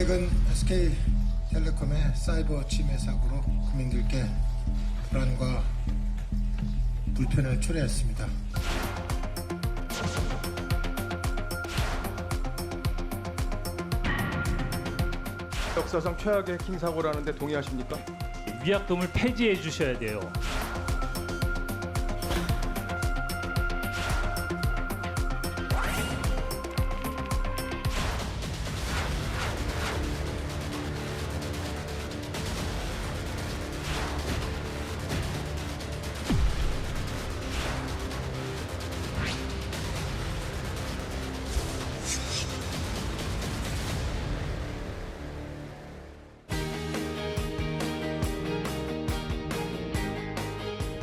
최근 SK텔레콤의 사이버 침해 사고로 국민들께 불안과 불편을 초래했습니다. 역사상 최악의 해킹 사고라는데 동의하십니까? 위약금을 폐지해 주셔야 돼요.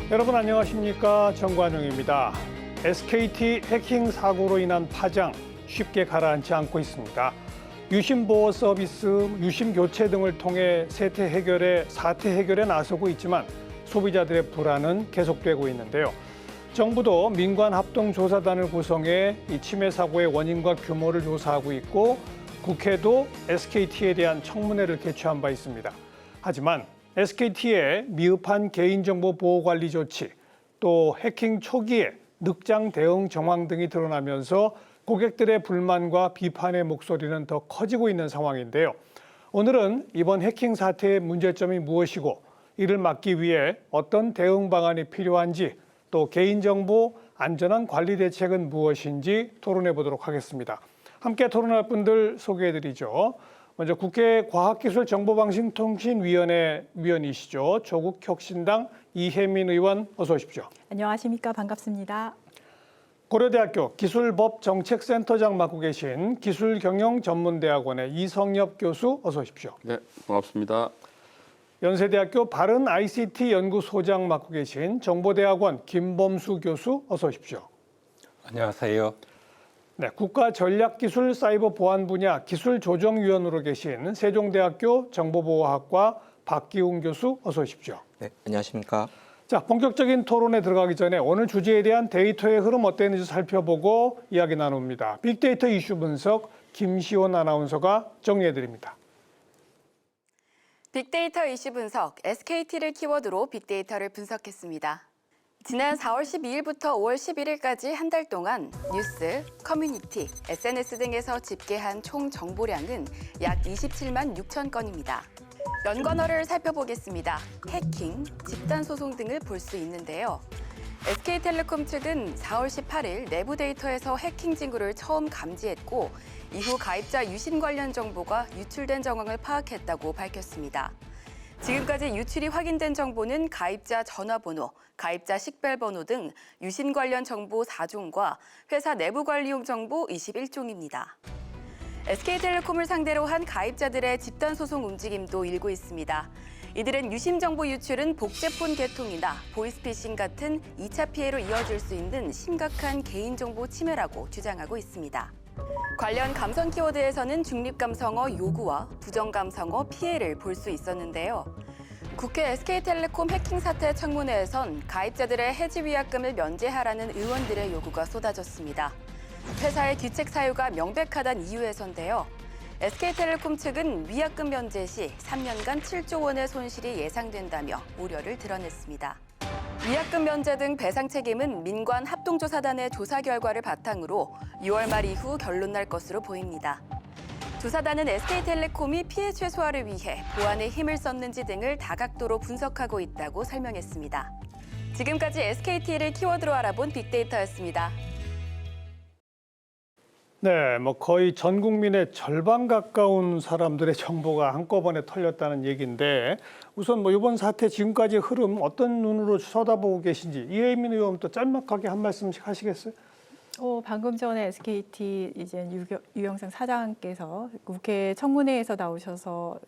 여러분 안녕하십니까, 정관용입니다. SKT 해킹 사고로 인한 파장 쉽게 가라앉지 않고 있습니다. 유심 보호 서비스, 유심 교체 등을 통해 사태 해결에 나서고 있지만 소비자들의 불안은 계속되고 있는데요. 정부도 민관 합동조사단을 구성해 이 침해 사고의 원인과 규모를 조사하고 있고 국회도 SKT에 대한 청문회를 개최한 바 있습니다. 하지만 SKT의 미흡한 개인정보 보호관리 조치, 또 해킹 초기에 늑장 대응 정황 등이 드러나면서 고객들의 불만과 비판의 목소리는 더 커지고 있는 상황인데요. 오늘은 이번 해킹 사태의 문제점이 무엇이고 이를 막기 위해 어떤 대응 방안이 필요한지, 또 개인정보 안전한 관리 대책은 무엇인지 토론해 보도록 하겠습니다. 함께 토론할 분들 소개해드리죠. 먼저 국회 과학기술정보방송통신위원회 위원이시죠. 조국혁신당 이혜민 의원 어서 오십시오. 안녕하십니까. 반갑습니다. 고려대학교 기술법정책센터장 맡고 계신 기술경영전문대학원의 이성엽 교수 어서 오십시오. 네, 반갑습니다. 연세대학교 바른 ICT 연구소장 맡고 계신 정보대학원 김범수 교수 어서 오십시오. 안녕하세요. 네, 국가전략기술사이버 보안 분야 기술조정위원으로 계신 세종대학교 정보보호학과 박기웅 교수 어서 오십시오. 네, 안녕하십니까. 자, 본격적인 토론에 들어가기 전에 오늘 주제에 대한 데이터의 흐름 어땠는지 살펴보고 이야기 나눕니다. 빅데이터 이슈 분석 김시온 아나운서가 정리해드립니다. 빅데이터 이슈 분석, SKT를 키워드로 빅데이터를 분석했습니다. 지난 4월 12일부터 5월 11일까지 한 달 동안 뉴스, 커뮤니티, SNS 등에서 집계한 총 정보량은 약 27만 6천 건입니다. 연관어를 살펴보겠습니다. 해킹, 집단소송 등을 볼 수 있는데요. SK텔레콤 측은 4월 18일 내부 데이터에서 해킹 징후를 처음 감지했고 이후 가입자 유신 관련 정보가 유출된 정황을 파악했다고 밝혔습니다. 지금까지 유출이 확인된 정보는 가입자 전화번호, 가입자 식별번호 등 유신 관련 정보 4종과 회사 내부 관리용 정보 21종입니다. SK텔레콤을 상대로 한 가입자들의 집단소송 움직임도 일고 있습니다. 이들은 유심 정보 유출은 복제폰 개통이나 보이스피싱 같은 2차 피해로 이어질 수 있는 심각한 개인정보 침해라고 주장하고 있습니다. 관련 감성 키워드에서는 중립감성어 요구와 부정감성어 피해를 볼 수 있었는데요. 국회 SK텔레콤 해킹 사태 청문회에선 가입자들의 해지 위약금을 면제하라는 의원들의 요구가 쏟아졌습니다. 회사의 귀책 사유가 명백하다는 이유에서인데요. SK텔레콤 측은 위약금 면제 시 3년간 7조 원의 손실이 예상된다며 우려를 드러냈습니다. 위약금 면제 등 배상 책임은 민관 합동조사단의 조사 결과를 바탕으로 6월 말 이후 결론 날 것으로 보입니다. 조사단은 SK텔레콤이 피해 최소화를 위해 보안에 힘을 썼는지 등을 다각도로 분석하고 있다고 설명했습니다. 지금까지 SKT를 키워드로 알아본 빅데이터였습니다. 네, 거의 전 국민의 절반 가까운 사람들의 정보가 한꺼번에 털렸다는 얘기인데 우선 이번 사태 지금까지 흐름 어떤 눈으로 쳐다보고 계신지 이혜민 의원부터 짤막하게 한 말씀씩 하시겠어요? 방금 전에 SKT 이제 유영상 사장께서 국회 청문회에서 나오셔서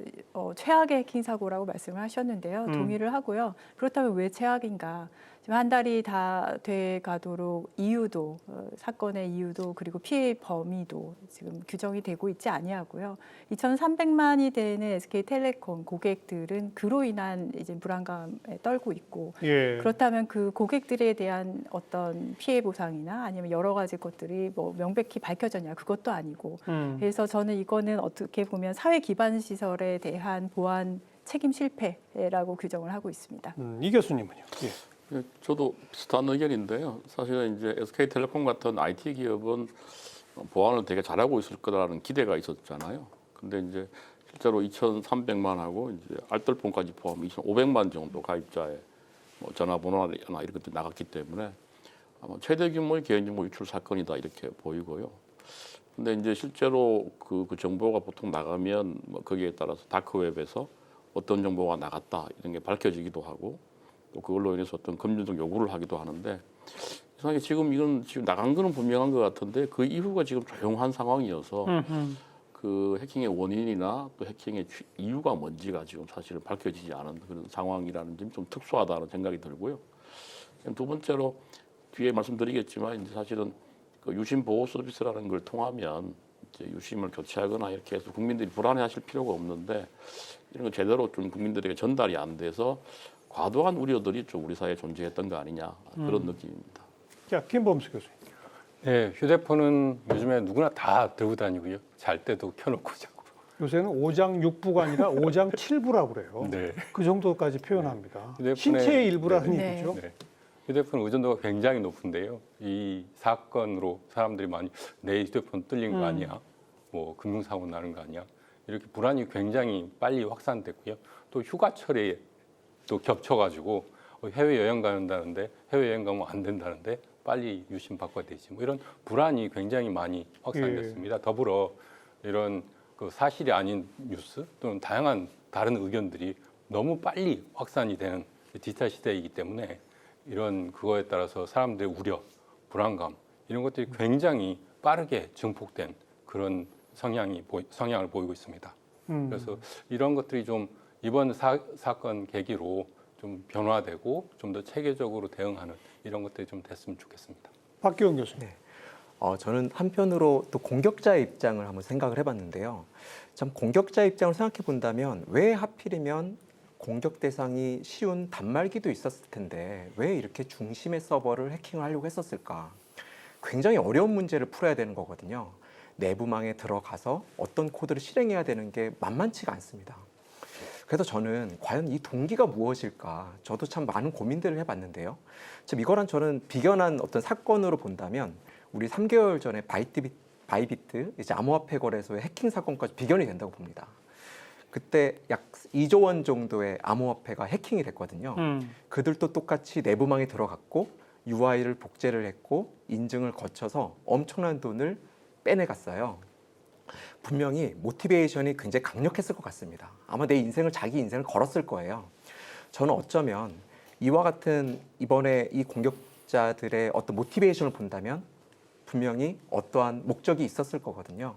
최악의 해킹 사고라고 말씀을 하셨는데요. 동의를 하고요. 그렇다면 왜 최악인가? 지금 한 달이 다 돼 가도록 이유도 사건의 이유도 그리고 피해 범위도 지금 규정이 되고 있지 아니하고요. 2,300만이 되는 SK텔레콤 고객들은 그로 인한 이제 불안감에 떨고 있고 예. 그렇다면 그 고객들에 대한 어떤 피해 보상이나 아니면 여러 가지 것들이 뭐 명백히 밝혀졌냐 그것도 아니고 그래서 저는 이거는 어떻게 보면 사회 기반 시설에 대한 보안 책임 실패라고 규정을 하고 있습니다. 이 교수님은요? 예. 예, 저도 비슷한 의견인데요. 사실은 이제 SK텔레콤 같은 IT 기업은 보안을 되게 잘하고 있을 거라는 기대가 있었잖아요. 근데 이제 실제로 2,300만하고 이제 알뜰폰까지 포함 2,500만 정도 가입자의 뭐 전화번호나 이런 것들이 나갔기 때문에 아마 최대 규모의 개인정보 유출 사건이다 이렇게 보이고요. 근데 이제 실제로 그 정보가 보통 나가면 뭐 거기에 따라서 다크웹에서 어떤 정보가 나갔다 이런 게 밝혀지기도 하고 또 그걸로 인해서 어떤 금융적 요구를 하기도 하는데 이상하게 지금 이건 지금 나간 거는 분명한 것 같은데 그 이후가 지금 조용한 상황이어서 그 해킹의 원인이나 또 해킹의 이유가 뭔지가 지금 사실은 밝혀지지 않은 그런 상황이라는 점이 좀 특수하다는 생각이 들고요. 두 번째로 뒤에 말씀드리겠지만 이제 사실은 그 유심 보호 서비스라는 걸 통하면 이제 유심을 교체하거나 이렇게 해서 국민들이 불안해하실 필요가 없는데 이런 거 제대로 좀 국민들에게 전달이 안 돼서 과도한 우려들이 좀 우리 사회에 존재했던 거 아니냐 그런 느낌입니다. 자, 김범수 교수님. 네, 휴대폰은 요즘에 누구나 다 들고 다니고요. 잘 때도 켜놓고 자고. 요새는 5장 6부가 아니라 5장 7부라고 그래요. 네. 그 정도까지 표현합니다. 휴대폰에- 신체의 일부라는 네. 얘기죠. 네. 휴대폰 의존도가 굉장히 높은데요. 이 사건으로 사람들이 많이 내 휴대폰 뚫린 거 아니야? 뭐 금융사고 나는 거 아니야? 이렇게 불안이 굉장히 빨리 확산됐고요. 또 휴가철에 또 겹쳐가지고 해외 여행 가는다는데 해외 여행 가면 안 된다는데 빨리 유심 바꿔야 되지. 뭐 이런 불안이 굉장히 많이 확산됐습니다. 더불어 이런 그 사실이 아닌 뉴스 또는 다양한 다른 의견들이 너무 빨리 확산이 되는 디지털 시대이기 때문에 이런 그거에 따라서 사람들의 우려, 불안감 이런 것들이 굉장히 빠르게 증폭된 그런 성향을 보이고 있습니다. 그래서 이런 것들이 좀 이번 사건 계기로 좀 변화되고 좀 더 체계적으로 대응하는 이런 것들이 좀 됐으면 좋겠습니다. 박기영 교수님. 저는 한편으로 또 공격자의 입장을 한번 생각을 해봤는데요. 참 공격자의 입장을 생각해 본다면 왜 하필이면 공격 대상이 쉬운 단말기도 있었을 텐데 왜 이렇게 중심의 서버를 해킹을 하려고 했었을까? 굉장히 어려운 문제를 풀어야 되는 거거든요. 내부망에 들어가서 어떤 코드를 실행해야 되는 게 만만치가 않습니다. 그래서 저는 과연 이 동기가 무엇일까? 저도 참 많은 고민들을 해봤는데요. 참 이거랑 저는 비견한 어떤 사건으로 본다면 우리 3개월 전에 바이비트 이제 암호화폐 거래소의 해킹 사건까지 비견이 된다고 봅니다. 그때 약 2조 원 정도의 암호화폐가 해킹이 됐거든요. 그들도 똑같이 내부망에 들어갔고 UI를 복제를 했고 인증을 거쳐서 엄청난 돈을 빼내갔어요. 분명히 모티베이션이 굉장히 강력했을 것 같습니다. 아마 자기 인생을 걸었을 거예요. 저는 어쩌면 이와 같은 이번에 이 공격자들의 어떤 모티베이션을 본다면 분명히 어떠한 목적이 있었을 거거든요.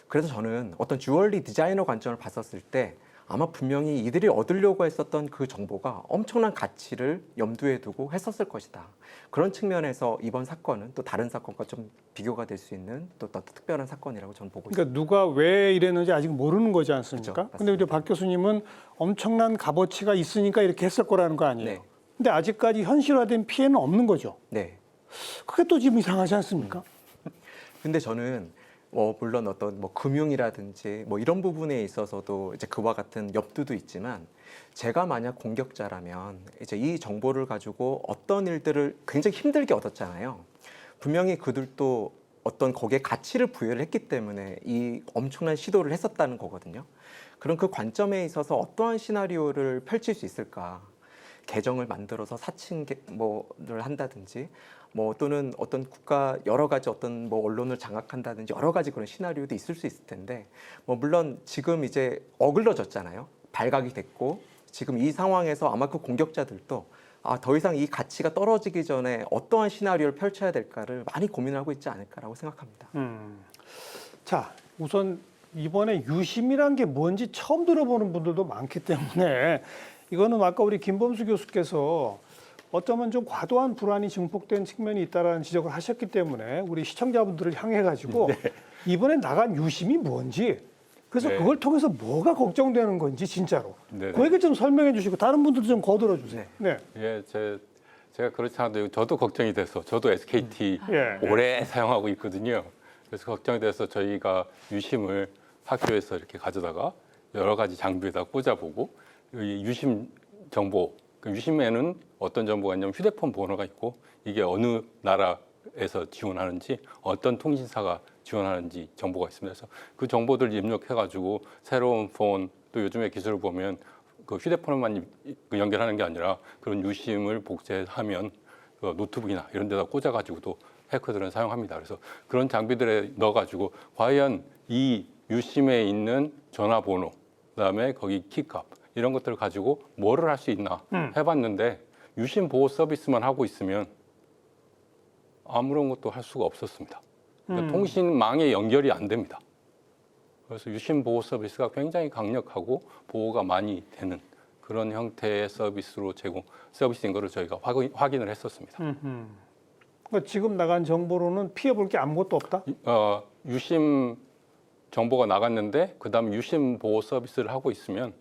그래서 저는 어떤 주얼리 디자이너 관점을 봤었을 때 아마 분명히 이들이 얻으려고 했었던 그 정보가 엄청난 가치를 염두에 두고 했었을 것이다. 그런 측면에서 이번 사건은 또 다른 사건과 좀 비교가 될 수 있는 또 특별한 사건이라고 저는 보고 있습니다. 그러니까 누가 왜 이랬는지 아직 모르는 거지 않습니까? 그렇죠, 근데 이제 맞습니다. 박 교수님은 엄청난 값어치가 있으니까 이렇게 했을 거라는 거 아니에요? 네. 근데 아직까지 현실화된 피해는 없는 거죠. 네. 그게 또 지금 이상하지 않습니까? 근데 저는 물론 어떤 금융이라든지 이런 부분에 있어서도 이제 그와 같은 염두도 있지만 제가 만약 공격자라면 이제 이 정보를 가지고 어떤 일들을 굉장히 힘들게 얻었잖아요. 분명히 그들도 어떤 거기에 가치를 부여를 했기 때문에 이 엄청난 시도를 했었다는 거거든요. 그럼 그 관점에 있어서 어떠한 시나리오를 펼칠 수 있을까? 계정을 만들어서 사칭을 한다든지 또는 어떤 국가 여러 가지 어떤 언론을 장악한다든지 여러 가지 그런 시나리오도 있을 수 있을 텐데 물론 지금 이제 어글러졌잖아요. 발각이 됐고 지금 이 상황에서 아마 그 공격자들도 더 이상 이 가치가 떨어지기 전에 어떠한 시나리오를 펼쳐야 될까를 많이 고민하고 있지 않을까라고 생각합니다. 자, 우선 이번에 유심이란 게 뭔지 처음 들어보는 분들도 많기 때문에 이거는 아까 우리 김범수 교수께서 어쩌면 좀 과도한 불안이 증폭된 측면이 있다라는 지적을 하셨기 때문에 우리 시청자분들을 향해 가지고 이번에 나간 유심이 뭔지 그래서 네. 그걸 통해서 뭐가 걱정되는 건지 진짜로 네, 그 얘기 좀 설명해 주시고 다른 분들도 좀 거들어 주세요. 네. 예, 제가 그렇지 않아도 저도 걱정이 돼서 저도 SKT 예. 오래 사용하고 있거든요. 그래서 걱정이 돼서 저희가 유심을 학교에서 이렇게 가져다가 여러 가지 장비에다 꽂아보고 이 유심 정보, 그 유심에는 어떤 정보가 있냐면 휴대폰 번호가 있고 이게 어느 나라에서 지원하는지 어떤 통신사가 지원하는지 정보가 있습니다. 그래서 그 정보들 입력해가지고 새로운 폰 또 요즘에 기술을 보면 그 휴대폰만 연결하는 게 아니라 그런 유심을 복제하면 그 노트북이나 이런 데다 꽂아가지고도 해커들은 사용합니다. 그래서 그런 장비들에 넣어가지고 과연 이 유심에 있는 전화번호, 그다음에 거기 키값 이런 것들을 가지고 뭐를 할 수 있나 해봤는데 유심 보호 서비스만 하고 있으면 아무런 것도 할 수가 없었습니다. 그러니까 통신망에 연결이 안 됩니다. 그래서 유심 보호 서비스가 굉장히 강력하고 보호가 많이 되는 그런 형태의 서비스로 서비스인 것을 저희가 확인을 했었습니다. 그러니까 지금 나간 정보로는 피해 볼 게 아무것도 없다. 유심 정보가 나갔는데 그다음 유심 보호 서비스를 하고 있으면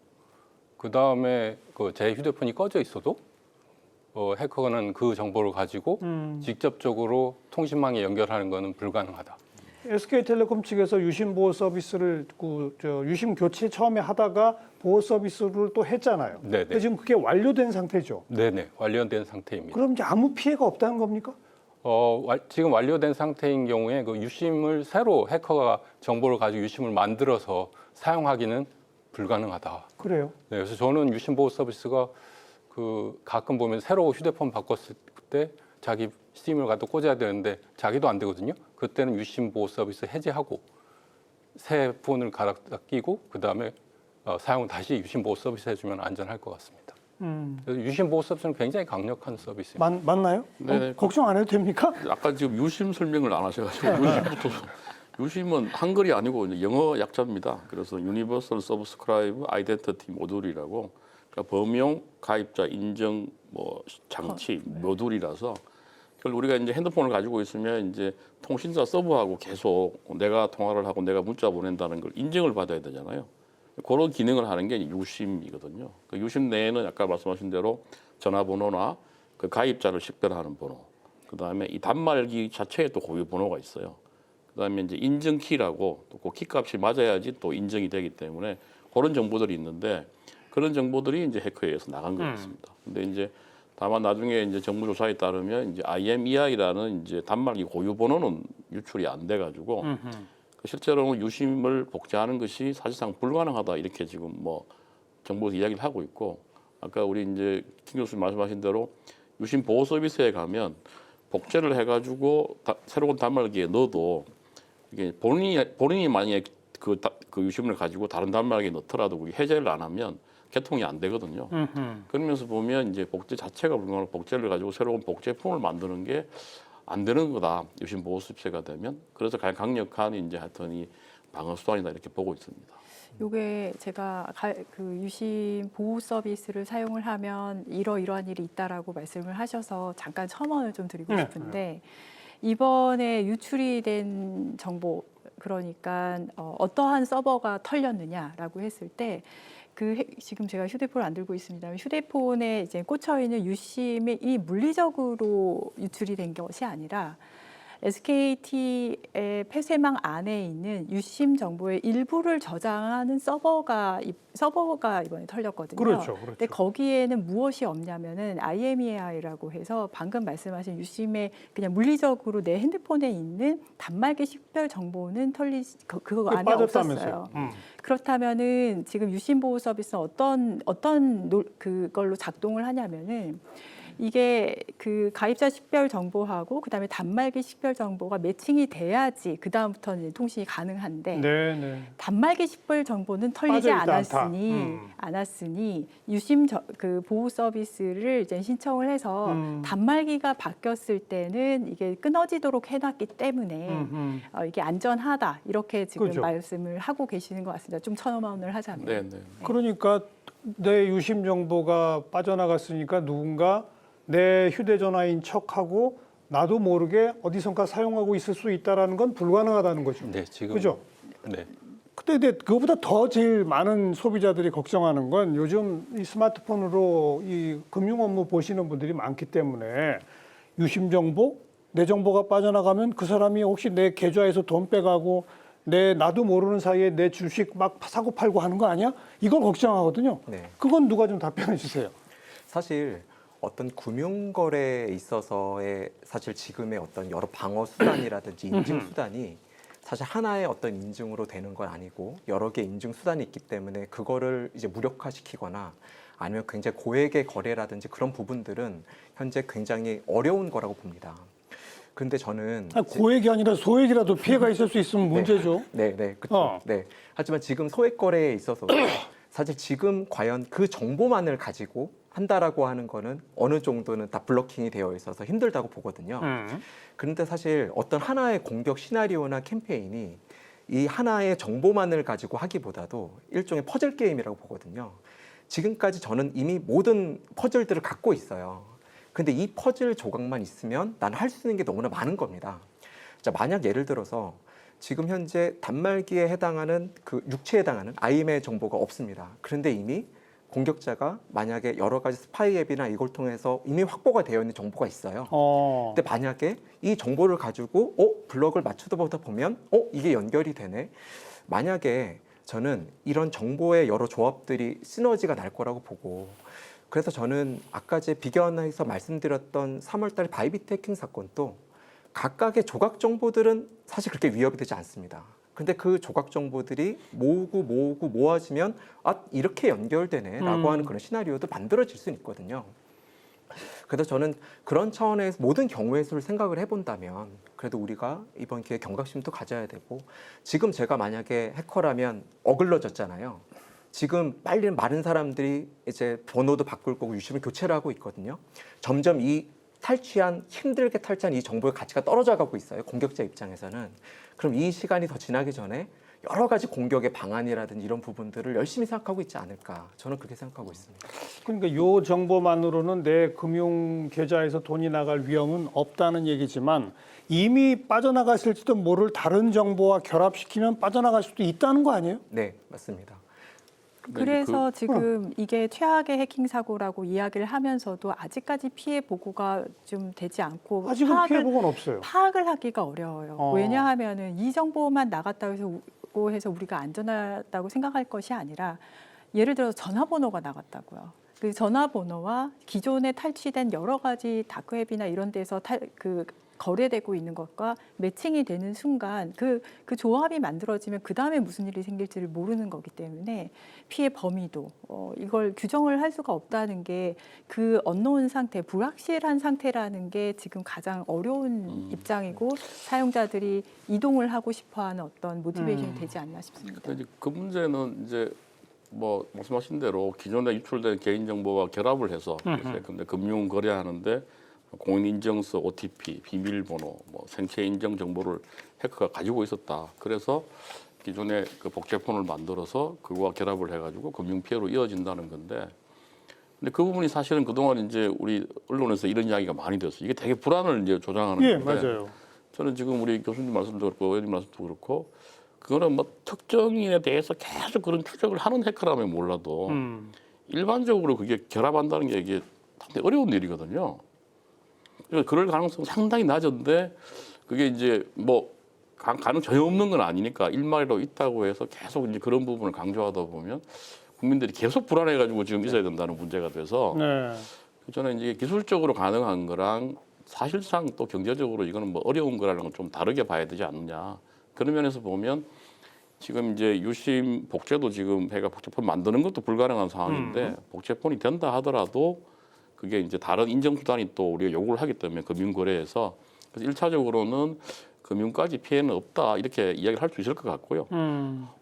그다음에 제 휴대폰이 꺼져 있어도 해커는 그 정보를 가지고 직접적으로 통신망에 연결하는 것은 불가능하다. SK텔레콤 측에서 유심 보호 서비스를 유심 교체 처음에 하다가 보호 서비스를 또 했잖아요. 네네. 근데 지금 그게 완료된 상태죠. 네네, 완료된 상태입니다. 그럼 이제 아무 피해가 없다는 겁니까? 지금 완료된 상태인 경우에 그 유심을 새로 해커가 정보를 가지고 유심을 만들어서 사용하기는 불가능하다. 그래요. 네, 그래서 저는 유심 보호 서비스가 가끔 보면 새로 휴대폰 바꿨을 때 자기 스팀을 갖다 꽂아야 되는데 자기도 안 되거든요. 그때는 유심 보호 서비스 해제하고 새 폰을 갈아 끼고 그 다음에 사용 다시 유심 보호 서비스 해주면 안전할 것 같습니다. 그래서 유심 보호 서비스는 굉장히 강력한 서비스입니다. 맞나요? 네네. 걱정 안 해도 됩니까? 아까 지금 유심 설명을 안 하셔가지고 유심부터 유심은 한글이 아니고 이제 영어 약자입니다. 그래서 Universal Subscribe Identity 모듈이라고 그러니까 범용 가입자 인정 장치 모듈이라서 우리가 이제 핸드폰을 가지고 있으면 이제 통신사 서버하고 계속 내가 통화를 하고 내가 문자 보낸다는 걸 인증을 받아야 되잖아요. 그런 기능을 하는 게 유심이거든요. 그 유심 내에는 아까 말씀하신 대로 전화번호나 그 가입자를 식별하는 번호, 그 다음에 이 단말기 자체에 또 고유 번호가 있어요. 그 다음에 이제 인증키라고 또 그 키값이 맞아야지 또 인정이 되기 때문에 그런 정보들이 있는데 그런 정보들이 이제 해커에 의해서 나간 것 같습니다. 근데 이제 다만 나중에 이제 정부 조사에 따르면 이제 IMEI라는 이제 단말기 고유 번호는 유출이 안 돼가지고 실제로는 유심을 복제하는 것이 사실상 불가능하다 이렇게 지금 정부에서 이야기를 하고 있고 아까 우리 이제 김 교수님 말씀하신 대로 유심 보호 서비스에 가면 복제를 해가지고 새로운 단말기에 넣어도 이게 본인이 만약에 그 유심을 가지고 다른 단말기에 넣더라도 그게 해제를 안 하면 개통이 안 되거든요. 그러면서 보면 이제 복제 자체가 불가능하고 복제를 가지고 새로운 복제품을 만드는 게 안 되는 거다. 유심 보호 서비스가 되면 그래서 가장 강력한 이제 하여튼 이 방어 수단이다 이렇게 보고 있습니다. 요게 제가 그 유심 보호 서비스를 사용을 하면 이러이러한 일이 있다라고 말씀을 하셔서 잠깐 첨언을 좀 드리고 싶은데 이번에 유출이 된 정보 그러니까 어떠한 서버가 털렸느냐라고 했을 때 지금 제가 휴대폰을 안 들고 있습니다. 휴대폰에 이제 꽂혀 있는 유심이 물리적으로 유출이 된 것이 아니라 SKT의 폐쇄망 안에 있는 유심 정보의 일부를 저장하는 서버가 이번에 털렸거든요. 그렇죠. 근데 거기에는 무엇이 없냐면은 IMEI라고 해서 방금 말씀하신 유심의 그냥 물리적으로 내 핸드폰에 있는 단말기 식별 정보는 그거 안에 없었어요. 그렇다면은 지금 유심 보호 서비스는 어떤 그걸로 작동을 하냐면은 이게 그 가입자 식별 정보하고 그다음에 단말기 식별 정보가 매칭이 돼야지 그 다음부터는 이제 통신이 가능한데 단말기 식별 정보는 털리지 않았으니 유심 그 보호 서비스를 이제 신청을 해서 단말기가 바뀌었을 때는 이게 끊어지도록 해놨기 때문에 이게 안전하다 이렇게 지금 그렇죠. 말씀을 하고 계시는 것 같습니다. 좀 첨언을 하자면. 네. 그러니까 내 유심 정보가 빠져나갔으니까 누군가 내 휴대전화인 척하고 나도 모르게 어디선가 사용하고 있을 수 있다라는 건 불가능하다는 거죠. 네, 지금 그죠? 네. 근데 그거보다 더 제일 많은 소비자들이 걱정하는 건 요즘 이 스마트폰으로 이 금융 업무 보시는 분들이 많기 때문에 유심 정보, 내 정보가 빠져나가면 그 사람이 혹시 내 계좌에서 돈 빼가고 나도 모르는 사이에 내 주식 막 사고 팔고 하는 거 아니야? 이걸 걱정하거든요. 네. 그건 누가 좀 답변해 주세요. 사실 어떤 금융거래에 있어서의 사실 지금의 어떤 여러 방어 수단이라든지 인증 수단이 사실 하나의 어떤 인증으로 되는 건 아니고 여러 개의 인증 수단이 있기 때문에 그거를 이제 무력화시키거나 아니면 굉장히 고액의 거래라든지 그런 부분들은 현재 굉장히 어려운 거라고 봅니다. 그런데 저는 고액이 아니라 소액이라도 피해가 있을 수 있으면 문제죠. 네, 그렇죠. 네. 하지만 지금 소액 거래에 있어서 사실 지금 과연 그 정보만을 가지고 한다라고 하는 거는 어느 정도는 다 블러킹이 되어 있어서 힘들다고 보거든요. 그런데 사실 어떤 하나의 공격 시나리오나 캠페인이 이 하나의 정보만을 가지고 하기보다도 일종의 퍼즐 게임이라고 보거든요. 지금까지 저는 이미 모든 퍼즐들을 갖고 있어요. 근데 이 퍼즐 조각만 있으면 난 할 수 있는 게 너무나 많은 겁니다. 자, 만약 예를 들어서 지금 현재 단말기에 해당하는 그 육체에 해당하는 IMEI 정보가 없습니다. 그런데 이미 공격자가 만약에 여러 가지 스파이 앱이나 이걸 통해서 이미 확보가 되어 있는 정보가 있어요. 근데 만약에 이 정보를 가지고 블럭을 맞춰보다 보면 이게 연결이 되네. 만약에 저는 이런 정보의 여러 조합들이 시너지가 날 거라고 보고 그래서 저는 아까 제 비견에서 말씀드렸던 3월달 바이비트 해킹 사건도 각각의 조각 정보들은 사실 그렇게 위협이 되지 않습니다. 근데 그 조각 정보들이 모아지면 이렇게 연결되네라고 하는 그런 시나리오도 만들어질 수는 있거든요. 그래서 저는 그런 차원에서 모든 경우의 수를 생각을 해본다면 그래도 우리가 이번 기회에 경각심도 가져야 되고 지금 제가 만약에 해커라면 어글러졌잖아요. 지금 빨리 많은 사람들이 이제 번호도 바꿀 거고 유심을 교체를 하고 있거든요. 점점 이 힘들게 탈취한 이 정보의 가치가 떨어져 가고 있어요. 공격자 입장에서는. 그럼 이 시간이 더 지나기 전에 여러 가지 공격의 방안이라든지 이런 부분들을 열심히 생각하고 있지 않을까. 저는 그렇게 생각하고 있습니다. 그러니까 이 정보만으로는 내 금융 계좌에서 돈이 나갈 위험은 없다는 얘기지만 이미 빠져나갔을지도 모를 다른 정보와 결합시키면 빠져나갈 수도 있다는 거 아니에요? 네, 맞습니다. 그래서 지금 이게 최악의 해킹 사고라고 이야기를 하면서도 아직까지 피해 보고가 좀 되지 않고 아직은 피해 보고는 없어요. 파악을 하기가 어려워요. 왜냐하면은 이 정보만 나갔다고 해서 우리가 안전하다고 생각할 것이 아니라 예를 들어서 전화번호가 나갔다고요. 그 전화번호와 기존에 탈취된 여러 가지 다크웹이나 이런 데서 거래되고 있는 것과 매칭이 되는 순간 그 조합이 만들어지면 그 다음에 무슨 일이 생길지를 모르는 거기 때문에 피해 범위도 이걸 규정을 할 수가 없다는 게 그 언노운 상태, 불확실한 상태라는 게 지금 가장 어려운 입장이고 사용자들이 이동을 하고 싶어하는 어떤 모티베이션이 되지 않나 싶습니다. 그 문제는 이제 뭐 말씀하신 대로 기존에 유출된 개인 정보와 결합을 해서 근데 금융 거래하는데 공인인증서, OTP, 비밀번호, 뭐 생체 인증 정보를 해커가 가지고 있었다. 그래서 기존에 그 복제폰을 만들어서 그거와 결합을 해가지고 금융 피해로 이어진다는 건데, 근데 그 부분이 사실은 그동안 이제 우리 언론에서 이런 이야기가 많이 됐어요. 이게 되게 불안을 이제 조장하는 건데. 맞아요. 저는 지금 우리 교수님 말씀도 그렇고 의원님 말씀도 그렇고 그거는 뭐 특정인에 대해서 계속 그런 추적을 하는 해커라면 몰라도 일반적으로 그게 결합한다는 게 이게 상당히 어려운 일이거든요. 그러니까 그럴 가능성 상당히 낮은데 그게 이제 뭐 가능 전혀 없는 건 아니니까 일말이라도 있다고 해서 계속 이제 그런 부분을 강조하다 보면 국민들이 계속 불안해가지고 지금 있어야 된다는 문제가 돼서 저는 이제 기술적으로 가능한 거랑 사실상 또 경제적으로 이거는 뭐 어려운 거라는 건 좀 다르게 봐야 되지 않느냐. 그런 면에서 보면 지금 이제 유심 복제도 지금 해가 복제폰 만드는 것도 불가능한 상황인데 복제폰이 된다 하더라도 그게 이제 다른 인증 수단이 또 우리가 요구를 하기 때문에 금융거래에서 그래서 1차적으로는 금융까지 피해는 없다 이렇게 이야기를 할 수 있을 것 같고요.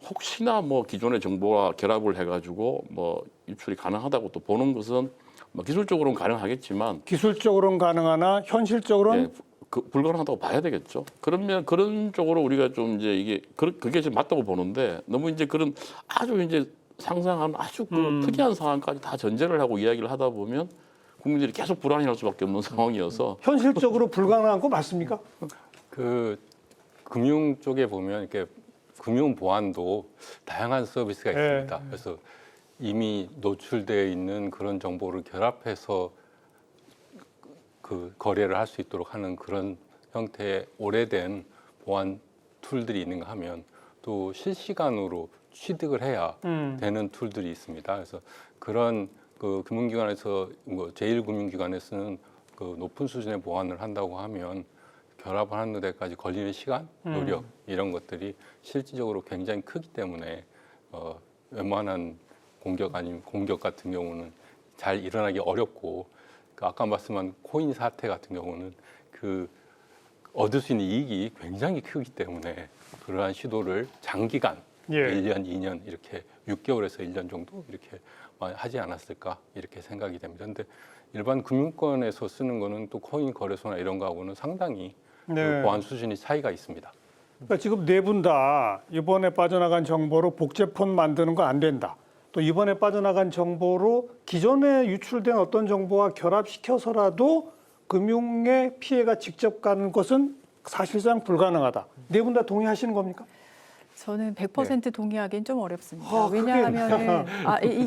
혹시나 뭐 기존의 정보와 결합을 해가지고 뭐 유출이 가능하다고 또 보는 것은 뭐 기술적으로는 가능하겠지만 기술적으로는 가능하나 현실적으로는 불가능하다고 봐야 되겠죠. 그러면 그런 쪽으로 우리가 좀 이제 이게 그게 지금 맞다고 보는데 너무 이제 그런 아주 이제 상상하는 아주 그 특이한 상황까지 다 전제를 하고 이야기를 하다 보면 국민들이 계속 불안해할 수밖에 없는 상황이어서 현실적으로 불가능한 거 맞습니까? 그 금융 쪽에 보면 이렇게 금융 보안도 다양한 서비스가 네. 있습니다. 그래서 이미 노출되어 있는 그런 정보를 결합해서 그 거래를 할 수 있도록 하는 그런 형태의 오래된 보안 툴들이 있는가 하면 또 실시간으로 취득을 해야 되는 툴들이 있습니다. 그래서 그런 그 금융기관에서 뭐 제1금융기관에서는 그 높은 수준의 보안을 한다고 하면 결합을 하는 데까지 걸리는 시간, 노력 이런 것들이 실질적으로 굉장히 크기 때문에 웬만한 공격 아니면 공격 같은 경우는 잘 일어나기 어렵고 그 아까 말씀한 코인 사태 같은 경우는 그 얻을 수 있는 이익이 굉장히 크기 때문에 그러한 시도를 장기간 예. 1년, 2년 이렇게 6개월에서 1년 정도 이렇게 하지 않았을까 이렇게 생각이 됩니다. 근데 일반 금융권에서 쓰는 거는 또 코인 거래소나 이런 거하고는 상당히 네. 그 보안 수준이 차이가 있습니다. 그러니까 지금 네 분 다 이번에 빠져나간 정보로 복제폰 만드는 거 안 된다. 또 이번에 빠져나간 정보로 기존에 유출된 어떤 정보와 결합시켜서라도 금융에 피해가 직접 가는 것은 사실상 불가능하다. 네 분 다 동의하시는 겁니까? 저는 100% 동의하기는 좀 어렵습니다. 아, 왜냐하면은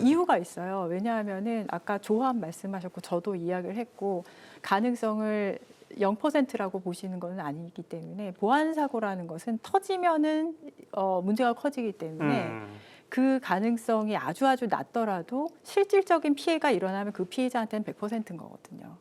이유가 있어요. 왜냐하면은 아까 조합 말씀하셨고 저도 이야기를 했고 가능성을 0%라고 보시는 것은 아니기 때문에 보안 사고라는 것은 터지면은 문제가 커지기 때문에 그 가능성이 아주 낮더라도 실질적인 피해가 일어나면 그 피해자한테는 100%인 거거든요.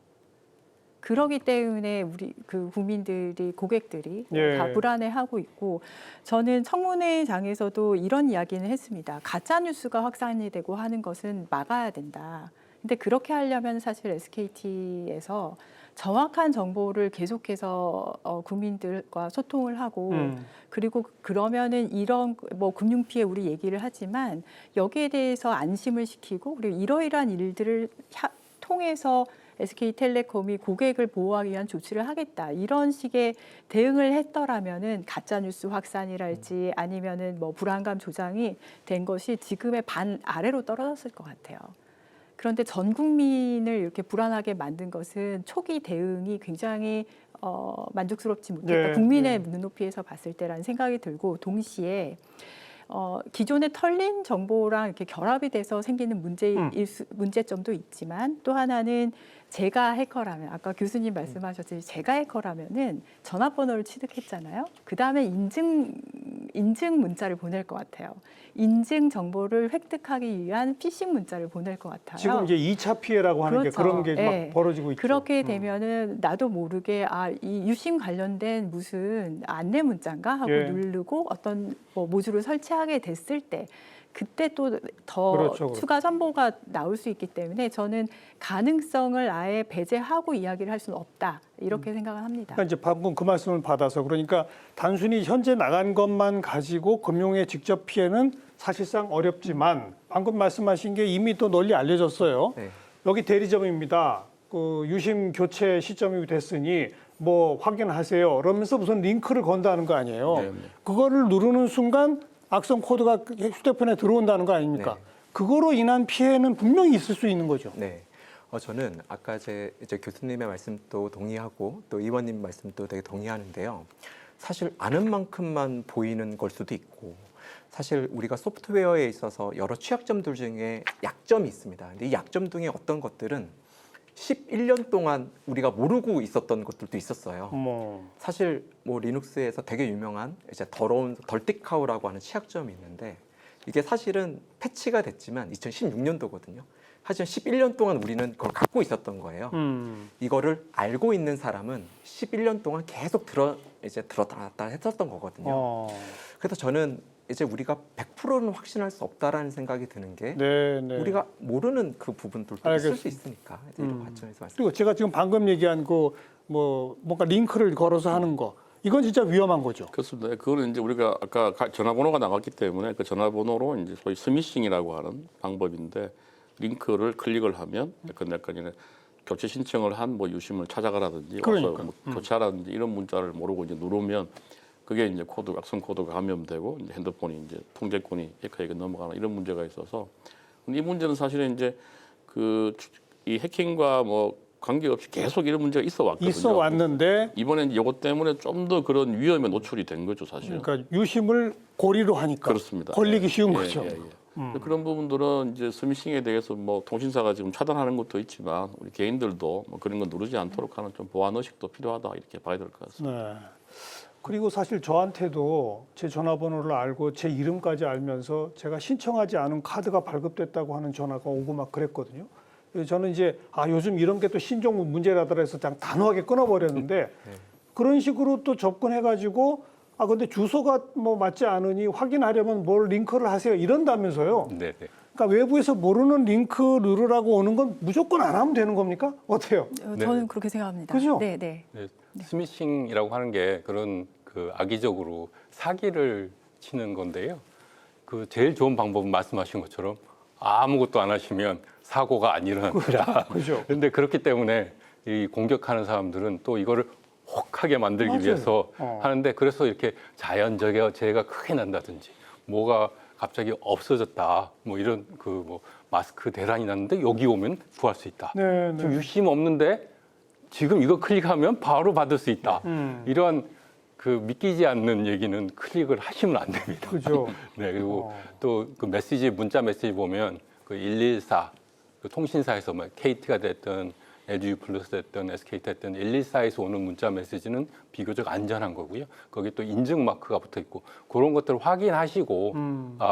그러기 때문에 우리 그 국민들이 고객들이 예. 다 불안해하고 있고 저는 청문회장에서도 이런 이야기는 했습니다. 가짜 뉴스가 확산이 되고 하는 것은 막아야 된다. 근데 그렇게 하려면 사실 SKT에서 정확한 정보를 계속해서 국민들과 소통을 하고 그리고 그러면은 이런 뭐 금융 피해 우리 얘기를 하지만 여기에 대해서 안심을 시키고 그리고 이러이러한 일들을 통해서 SK텔레콤이 고객을 보호하기 위한 조치를 하겠다 이런 식의 대응을 했더라면은 가짜 뉴스 확산이랄지 아니면은 뭐 불안감 조장이 된 것이 지금의 반 아래로 떨어졌을 것 같아요. 그런데 전 국민을 이렇게 불안하게 만든 것은 초기 대응이 굉장히 만족스럽지 못했다. 네, 국민의 눈높이에서 봤을 때라는 생각이 들고 동시에 기존에 털린 정보랑 이렇게 결합이 돼서 생기는 문제점도 있지만 또 하나는 제가 해커라면 아까 교수님 말씀하셨듯이 제가 해커라면은 전화번호를 취득했잖아요. 그 다음에 인증 문자를 보낼 것 같아요. 인증 정보를 획득하기 위한 피싱 문자를 보낼 것 같아요. 지금 이제 2차 피해라고 하는 그렇죠. 게 그런 게 막 네. 벌어지고 있죠. 그렇게 되면은 나도 모르게 이 유심 관련된 무슨 안내 문자인가 하고 예. 누르고 어떤 모듈을 설치하게 됐을 때 그때 또 더 그렇죠. 추가 정보가 나올 수 있기 때문에 저는 가능성을 아예 배제하고 이야기를 할 수는 없다 이렇게 생각을 합니다. 그러니까 이제 방금 그 말씀을 받아서 그러니까 단순히 현재 나간 것만 가지고 금융의 직접 피해는 사실상 어렵지만 방금 말씀하신 게 이미 또 널리 알려졌어요. 네. 여기 대리점입니다. 그 유심 교체 시점이 됐으니 뭐 확인하세요. 그러면서 무슨 링크를 건다는 거 아니에요. 네, 네. 그거를 누르는 순간 악성 코드가 휴대폰에 들어온다는 거 아닙니까? 네. 그거로 인한 피해는 분명히 있을 수 있는 거죠. 네. 저는 아까 이제 교수님의 말씀도 동의하고 또 의원님 말씀도 되게 동의하는데요. 사실 아는 만큼만 보이는 걸 수도 있고 사실 우리가 소프트웨어에 있어서 여러 취약점들 중에 약점이 있습니다. 근데 이 약점 중에 어떤 것들은 11년 동안 우리가 모르고 있었던 것들도 있었어요. 사실 뭐 리눅스에서 되게 유명한 이제 더러운 덜티카우라고 하는 취약점이 있는데 이게 사실은 패치가 됐지만 2016년도거든요. 하지만 11년 동안 우리는 그걸 갖고 있었던 거예요. 이거를 알고 있는 사람은 11년 동안 계속 들었다 했었던 거거든요. 그래서 저는 이제 우리가 100%는 확신할 수 없다라는 생각이 드는 게 우리가 모르는 그 부분들도 있을 수 있으니까 이런 관점에서 말씀. 그리고 제가 지금 방금 얘기한 그 뭐 뭔가 링크를 걸어서 하는 거 이건 진짜 위험한 거죠. 그렇습니다. 그거는 이제 우리가 아까 전화번호가 나갔기 때문에 그 전화번호로 이제 소위 스미싱이라고 하는 방법인데 링크를 클릭을 하면 약간 교체 신청을 한 뭐 유심을 찾아가라든지 그러니까. 와서 뭐 교체하라든지 이런 문자를 모르고 이제 누르면 그게 이제 악성 코드가 감염되고 이제 핸드폰이 이제 통제권이 해커에게 넘어가는 이런 문제가 있어서 이 문제는 사실은 이제 그 이 해킹과 뭐 관계없이 계속 이런 문제가 있어 왔거든요. 있어 왔는데 이번엔 이것 때문에 좀 더 그런 위험에 노출이 된 거죠, 사실. 그러니까 유심을 고리로 하니까 그렇습니다. 걸리기 쉬운 예, 거죠. 예, 예. 그런 부분들은 이제 스미싱에 대해서 뭐 통신사가 지금 차단하는 것도 있지만 우리 개인들도 뭐 그런 거 누르지 않도록 하는 좀 보안 의식도 필요하다 이렇게 봐야 될 것 같습니다. 네. 그리고 사실 저한테도 제 전화번호를 알고 제 이름까지 알면서 제가 신청하지 않은 카드가 발급됐다고 하는 전화가 오고 막 그랬거든요. 그래서 저는 이제 요즘 이런 게 또 신종 문제라더라 해서 그냥 단호하게 끊어버렸는데 그런 식으로 또 접근해가지고 근데 주소가 뭐 맞지 않으니 확인하려면 뭘 링크를 하세요 이런다면서요. 네, 네. 그러니까 외부에서 모르는 링크 누르라고 오는 건 무조건 안 하면 되는 겁니까? 어때요? 저는 그렇게 생각합니다. 그죠? 네, 네. 네, 스미싱이라고 하는 게 그런 그 악의적으로 사기를 치는 건데요. 그 제일 좋은 방법은 말씀하신 것처럼 아무것도 안 하시면 사고가 안 일어납니다. 그죠. 그런데 그렇기 때문에 이 공격하는 사람들은 또 이거를 혹하게 만들기 맞아요. 위해서 어. 하는데 그래서 이렇게 자연적인 재해가 크게 난다든지 뭐가 갑자기 없어졌다 뭐 이런 그 뭐 마스크 대란이 났는데 여기 오면 구할 수 있다. 네, 지금 네. 유심 없는데 지금 이거 클릭하면 바로 받을 수 있다. 이러한 그 믿기지 않는 얘기는 클릭을 하시면 안 됩니다. 그죠. 네, 그리고 또 그 메시지 문자 메시지 보면 그 114 그 통신사에서 뭐 KT가 됐든 LG 플러스 됐든 SK 됐든 114에서 오는 문자 메시지는 비교적 안전한 거고요. 거기 또 인증 마크가 붙어 있고 그런 것들을 확인하시고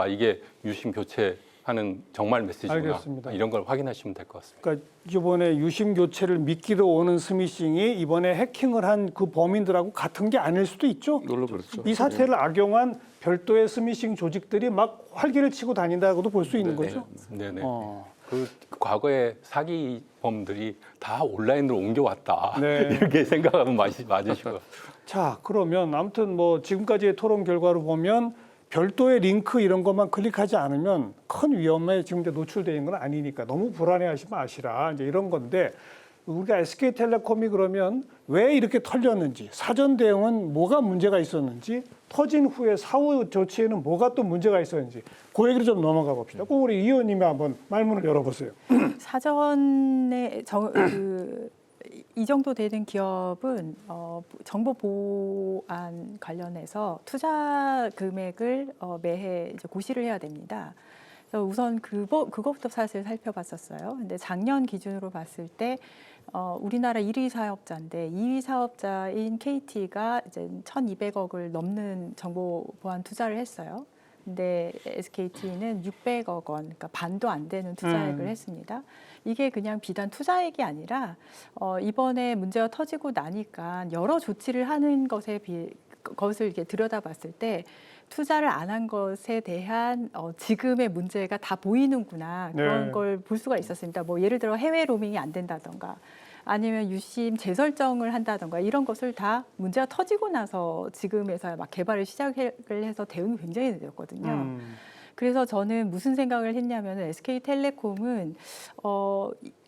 이게 유심 교체하는 정말 메시지구나. 알겠습니다. 이런 걸 확인하시면 될 것 같습니다. 그러니까 이번에 유심 교체를 미끼로 오는 스미싱이 이번에 해킹을 한 그 범인들하고 같은 게 아닐 수도 있죠. 물론 그렇죠. 이 사태를 악용한 별도의 스미싱 조직들이 막 활기를 치고 다닌다고도 볼 수 있는 거죠. 네네. 어. 그 과거에 사기범들이 다 온라인으로 옮겨왔다. 네. 이렇게 생각하면 맞으실 것 같아요. 자, 그러면 아무튼 뭐 지금까지의 토론 결과로 보면 별도의 링크 이런 것만 클릭하지 않으면 큰 위험에 지금 이제 노출되어 있는 건 아니니까 너무 불안해하시면 마시라 이제 이런 건데 우리가 SK텔레콤이 그러면 왜 이렇게 털렸는지 사전 대응은 뭐가 문제가 있었는지 터진 후에 사후 조치에는 뭐가 또 문제가 있었는지 그 얘기를 좀 넘어가 봅시다. 꼭 우리 이 의원님이 한번 말문을 열어보세요. 사전에 이 정도 되는 기업은 정보 보안 관련해서 투자 금액을 매해 이제 고시를 해야 됩니다. 그래서 우선 그것부터 사실 살펴봤었어요. 근데 작년 기준으로 봤을 때 우리나라 1위 사업자인데 2위 사업자인 KT가 이제 1,200억을 넘는 정보 보안 투자를 했어요. 근데 SKT는 600억 원, 그러니까 반도 안 되는 투자액을 했습니다. 이게 그냥 비단 투자액이 아니라 이번에 문제가 터지고 나니까 여러 조치를 하는 것을 이렇게 들여다봤을 때 투자를 안 한 것에 대한 지금의 문제가 다 보이는구나 그런 네. 걸 볼 수가 있었습니다. 뭐 예를 들어 해외 로밍이 안 된다던가 아니면 유심 재설정을 한다던가 이런 것을 다 문제가 터지고 나서 지금에서야 막 개발을 시작을 해서 대응이 굉장히 늦었거든요. 그래서 저는 무슨 생각을 했냐면 SK텔레콤은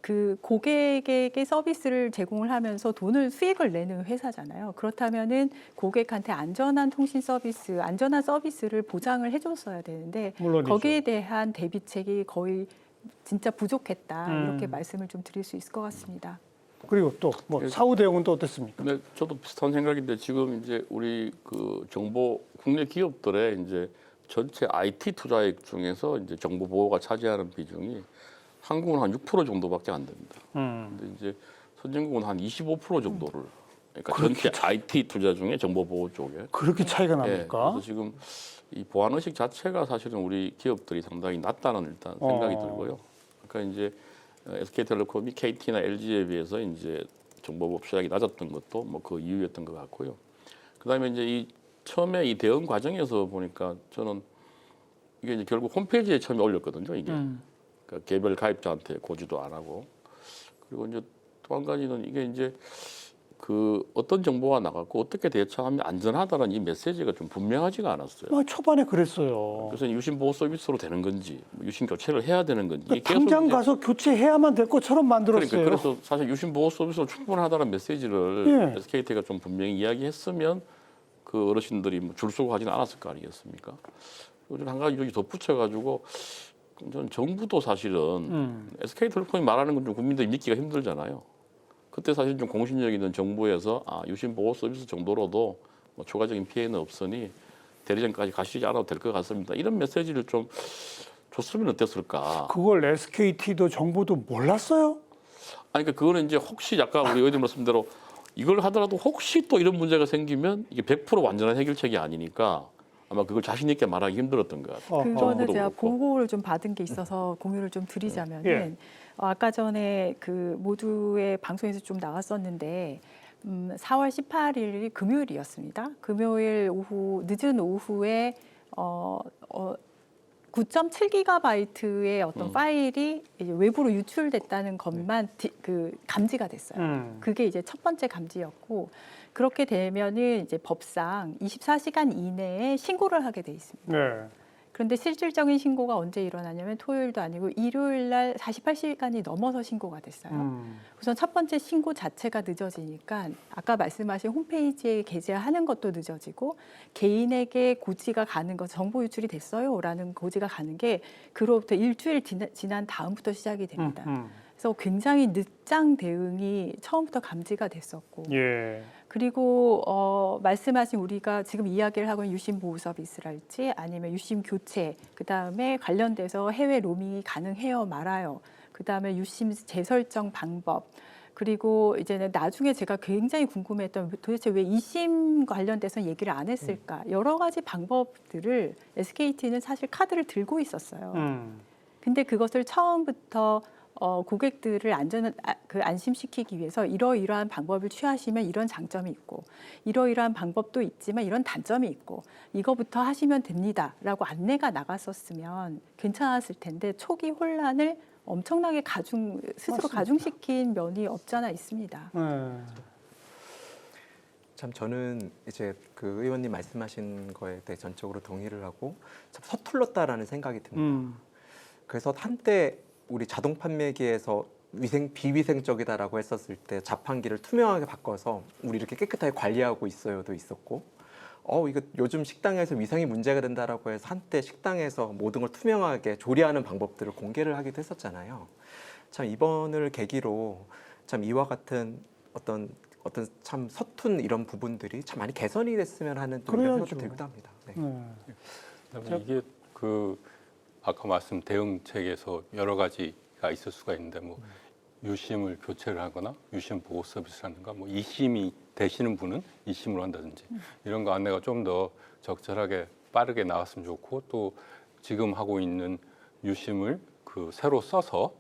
그 고객에게 서비스를 제공을 하면서 수익을 내는 회사잖아요. 그렇다면은 고객한테 안전한 통신 서비스, 안전한 서비스를 보장을 해줬어야 되는데 물론이죠. 거기에 대한 대비책이 거의 진짜 부족했다 이렇게 말씀을 좀 드릴 수 있을 것 같습니다. 그리고 또 뭐 사후 대응은 또 어땠습니까? 네, 저도 비슷한 생각인데 지금 이제 우리 그 정보 국내 기업들의 이제 전체 IT 투자액 중에서 이제 정보 보호가 차지하는 비중이 한국은 한 6% 정도밖에 안 됩니다. 근데 이제 선진국은 한 25% 정도를 그러니까 전체 IT 투자 중에 정보 보호 쪽에 그렇게 차이가 예, 납니까? 그래서 지금 이 보안 의식 자체가 사실은 우리 기업들이 상당히 낮다는 일단 생각이 들고요. 그러니까 이제 SK텔레콤이 KT나 LG에 비해서 이제 정보 보호 시작이 낮았던 것도 뭐 그 이유였던 것 같고요. 그다음에 이제 이 처음에 이 대응 과정에서 보니까 저는 이게 이제 결국 홈페이지에 처음에 올렸거든요. 이게 그러니까 개별 가입자한테 고지도 안 하고 그리고 이제 또 한 가지는 이게 이제 그 어떤 정보가 나갔고 어떻게 대처하면 안전하다는 이 메시지가 좀 분명하지가 않았어요. 초반에 그랬어요. 그래서 유심 보호 서비스로 되는 건지 유심 교체를 해야 되는 건지 그러니까 계속 당장 이제 가서 교체해야만 될 것처럼 만들었어요. 그러니까 그래서 사실 유심 보호 서비스로 충분하다는 메시지를 예. SKT가 좀 분명히 이야기했으면 그 어르신들이 뭐 줄 서고 하지는 않았을 거 아니겠습니까? 그리고 한 가지 여기 덧붙여가지고 저는 정부도 사실은 SK텔레콤이 말하는 건 좀 국민들이 믿기가 힘들잖아요. 그때 사실 좀 공신력 있는 정부에서 유심 보호 서비스 정도로도 뭐 추가적인 피해는 없으니 대리점까지 가시지 않아도 될 것 같습니다. 이런 메시지를 좀 줬으면 어땠을까? 그걸 SKT도 정부도 몰랐어요? 아니 그러니까 그거는 이제 혹시 아까 우리 의원님 말씀대로 이걸 하더라도 혹시 또 이런 문제가 생기면 이게 100% 완전한 해결책이 아니니까 아마 그걸 자신 있게 말하기 힘들었던 것 같아요. 그거는 정부도 제가 그렇고. 보고를 좀 받은 게 있어서 공유를 좀 드리자면은 예. 아까 전에 그 모두의 방송에서 좀 나왔었는데 4월 18일이 금요일이었습니다. 금요일 오후 늦은 오후에 9.7기가바이트의 어떤 파일이 이제 외부로 유출됐다는 것만 감지가 됐어요. 그게 이제 첫 번째 감지였고 그렇게 되면은 이제 법상 24시간 이내에 신고를 하게 돼 있습니다. 네. 그런데 실질적인 신고가 언제 일어나냐면 토요일도 아니고 일요일 날 48시간이 넘어서 신고가 됐어요. 우선 첫 번째 신고 자체가 늦어지니까 아까 말씀하신 홈페이지에 게재하는 것도 늦어지고 개인에게 고지가 가는 거 정보 유출이 됐어요라는 고지가 가는 게 그로부터 일주일 지난 다음부터 시작이 됩니다. 그래서 굉장히 늦장 대응이 처음부터 감지가 됐었고 예. 그리고 말씀하신 우리가 지금 이야기를 하고 있는 유심 보호 서비스랄지 아니면 유심 교체 그다음에 관련돼서 해외 로밍이 가능해요 말아요. 그다음에 유심 재설정 방법 그리고 이제는 나중에 제가 굉장히 궁금했던 도대체 왜 2심 관련돼서 얘기를 안 했을까 여러 가지 방법들을 SKT는 사실 카드를 들고 있었어요. 근데 그것을 처음부터 고객들을 안심시키기 위해서 이러이러한 방법을 취하시면 이런 장점이 있고 이러이러한 방법도 있지만 이런 단점이 있고 이거부터 하시면 됩니다라고 안내가 나갔었으면 괜찮았을 텐데 초기 혼란을 엄청나게 스스로 가중시킨 면이 없잖아 있습니다. 참 저는 이제 그 의원님 말씀하신 거에 대해 전적으로 동의를 하고 참 서툴렀다라는 생각이 듭니다. 그래서 한때 우리 자동 판매기에서 비위생적이다라고 했었을 때 자판기를 투명하게 바꿔서 우리 이렇게 깨끗하게 관리하고 있어요도 있었고 이거 요즘 식당에서 위생이 문제가 된다라고 해서 한때 식당에서 모든 걸 투명하게 조리하는 방법들을 공개를 하기도 했었잖아요. 참 이번을 계기로 참 이와 같은 어떤 참 서툰 이런 부분들이 참 많이 개선이 됐으면 하는 또 이런 생각도 들기도 합니다. 네. 이게 아까 말씀 대응책에서 여러 가지가 있을 수가 있는데 뭐 유심을 교체를 하거나 유심 보호 서비스라든가 뭐 2심이 되시는 분은 2심으로 한다든지 이런 거 안내가 좀 더 적절하게 빠르게 나왔으면 좋고 또 지금 하고 있는 유심을 새로 써서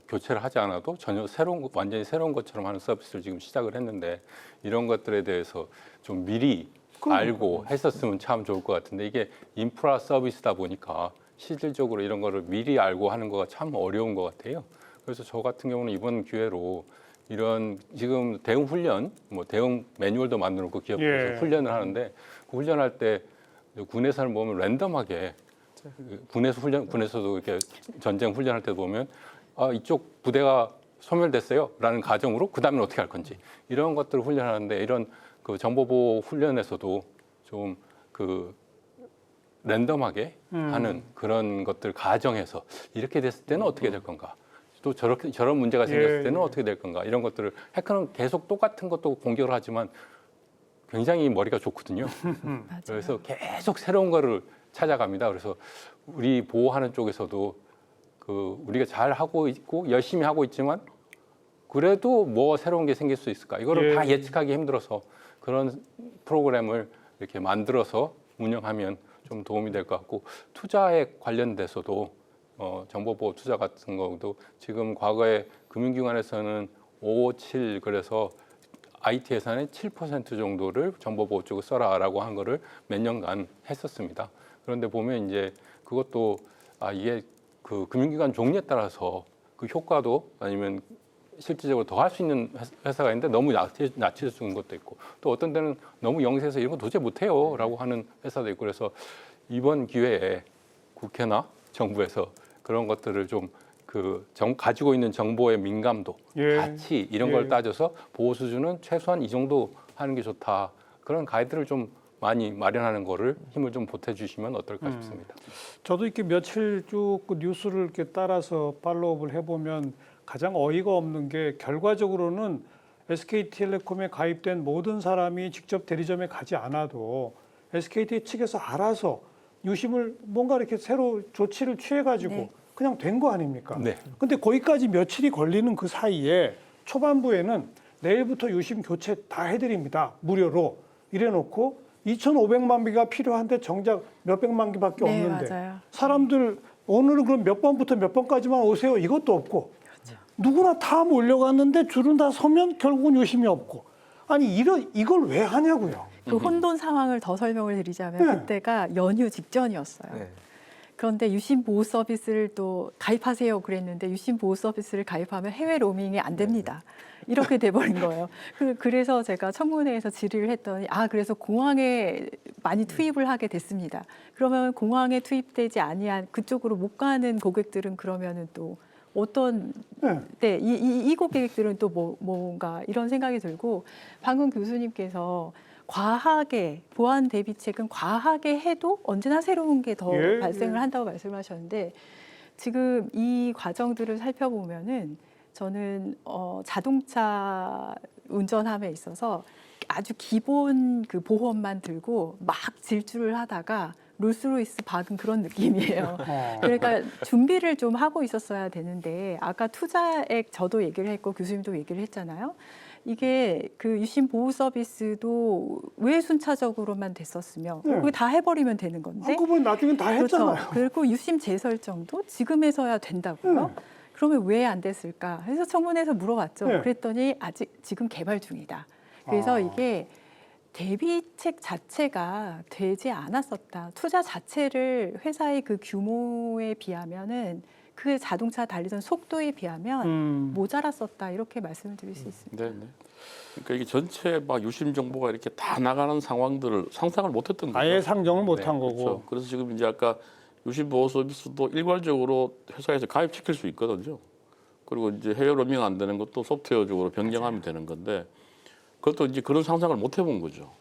교체를 하지 않아도 전혀 완전히 새로운 것처럼 하는 서비스를 지금 시작을 했는데 이런 것들에 대해서 좀 미리 알고 했었으면 참 좋을 것 같은데 이게 인프라 서비스다 보니까 실질적으로 이런 거를 미리 알고 하는 거가 참 어려운 것 같아요. 그래서 저 같은 경우는 이번 기회로 이런 지금 대응 훈련, 뭐 대응 매뉴얼도 만들고 기업에서 훈련을 하는데 그 훈련할 때 군에서는 보면 랜덤하게 군에서도 이렇게 전쟁 훈련할 때 보면 이쪽 부대가 소멸됐어요라는 가정으로 그 다음에 어떻게 할 건지 이런 것들을 훈련하는데 이런 정보보호 훈련에서도 좀 랜덤하게 하는 그런 것들 가정해서 이렇게 됐을 때는 어떻게 될 건가? 또 저런 문제가 생겼을 때는 어떻게 될 건가? 이런 것들을 해커는 계속 똑같은 것도 공격을 하지만 굉장히 머리가 좋거든요. 그래서 계속 새로운 거를 찾아갑니다. 그래서 우리 보호하는 쪽에서도 우리가 잘 하고 있고 열심히 하고 있지만 그래도 뭐 새로운 게 생길 수 있을까? 이거를 다 예측하기 힘들어서 그런 프로그램을 이렇게 만들어서 운영하면 좀 도움이 될 것 같고 투자에 관련돼서도 정보보호 투자 같은 것도 지금 과거에 금융기관에서는 557 그래서 IT 예산의 7% 정도를 정보보호 쪽에 써라라고 한 거를 몇 년간 했었습니다. 그런데 보면 이제 그것도 이게 금융기관 종류에 따라서 그 효과도 아니면 실질적으로 더 할 수 있는 회사가 있는데 너무 낮춰 주는 것도 있고 또 어떤 데는 너무 영세해서 이런 거 도저히 못해요 라고 하는 회사도 있고 그래서 이번 기회에 국회나 정부에서 그런 것들을 좀 가지고 있는 정보의 민감도, 가치 이런 걸 따져서 보호 수준은 최소한 이 정도 하는 게 좋다. 그런 가이드를 좀 많이 마련하는 거를 힘을 좀 보태주시면 어떨까 싶습니다. 저도 이렇게 며칠 쭉 그 뉴스를 이렇게 따라서 팔로우업을 해보면 가장 어이가 없는 게 결과적으로는 SK텔레콤에 가입된 모든 사람이 직접 대리점에 가지 않아도 SKT 측에서 알아서 유심을 뭔가 이렇게 새로 조치를 취해가지고 네. 그냥 된 거 아닙니까? 네. 근데 거기까지 며칠이 걸리는 그 사이에 초반부에는 내일부터 유심 교체 다 해드립니다. 무료로 이래놓고 2,500만 기가 필요한데 정작 몇백만 기밖에 네, 없는데 맞아요. 사람들 오늘은 그럼 몇 번부터 몇 번까지만 오세요 이것도 없고 그렇죠. 누구나 다 몰려갔는데 줄은 다 서면 결국은 유심이 없고 아니 이걸 왜 하냐고요. 그 혼돈 상황을 더 설명을 드리자면 네. 그때가 연휴 직전이었어요. 네. 그런데 유심 보호 서비스를 또 가입하세요 그랬는데 유심 보호 서비스를 가입하면 해외 로밍이 안 됩니다. 이렇게 돼버린 거예요. 그래서 제가 청문회에서 질의를 했더니 그래서 공항에 많이 투입을 하게 됐습니다. 그러면 공항에 투입되지 아니한 그쪽으로 못 가는 고객들은 그러면은 또 어떤 네, 이 고객들은 또 뭔가 이런 생각이 들고 방금 교수님께서 과하게 보안 대비책은 과하게 해도 언제나 새로운 게 더 발생을 한다고 말씀하셨는데 지금 이 과정들을 살펴보면은 저는 자동차 운전함에 있어서 아주 기본 그 보험만 들고 막 질주를 하다가 롤스로이스 박은 그런 느낌이에요. 그러니까 준비를 좀 하고 있었어야 되는데 아까 투자액 저도 얘기를 했고 교수님도 얘기를 했잖아요. 이게 그 유심 보호 서비스도 왜 순차적으로만 됐었으며 그게 다 해버리면 되는 건데 한꺼번에 나중엔 다 했잖아요. 그렇죠. 그리고 유심 재설정도 지금에서야 된다고요. 그러면 왜 안 됐을까? 그래서 청문회에서 물어봤죠. 그랬더니 아직 지금 개발 중이다. 그래서 이게 대비책 자체가 되지 않았었다. 투자 자체를 회사의 그 규모에 비하면은 그 자동차 달리던 속도에 비하면 모자랐었다. 이렇게 말씀을 드릴 수 있습니다. 네, 네. 그러니까 이게 전체 막 유심 정보가 이렇게 다 나가는 상황들을 상상을 못했던 거죠. 아예 상정을 못한 거고. 그렇죠. 그래서 지금 이제 아까 유심 보호 서비스도 일괄적으로 회사에서 가입시킬 수 있거든요. 그리고 이제 해외 로밍 안 되는 것도 소프트웨어적으로 변경하면 되는 건데 그것도 이제 그런 상상을 못 해본 거죠.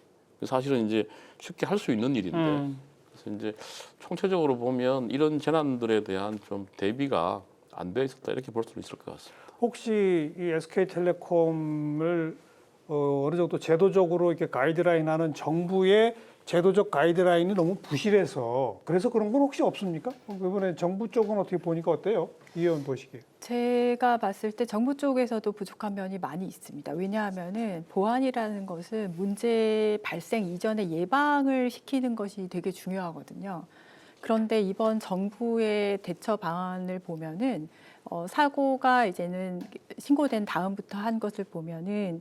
사실은 이제 쉽게 할 수 있는 일인데 그래서 이제 총체적으로 보면 이런 재난들에 대한 좀 대비가 안 돼 있었다 이렇게 볼 수 있을 것 같습니다. 혹시 이 SK텔레콤을 어느 정도 제도적으로 이렇게 가이드라인하는 정부의 제도적 가이드라인이 너무 부실해서 그래서 그런 건 혹시 없습니까? 이번에 정부 쪽은 어떻게 보니까 어때요? 이 의원 보시기에. 제가 봤을 때 정부 쪽에서도 부족한 면이 많이 있습니다. 왜냐하면은 보안이라는 것은 문제 발생 이전에 예방을 시키는 것이 되게 중요하거든요. 그런데 이번 정부의 대처 방안을 보면은 사고가 이제는 신고된 다음부터 한 것을 보면은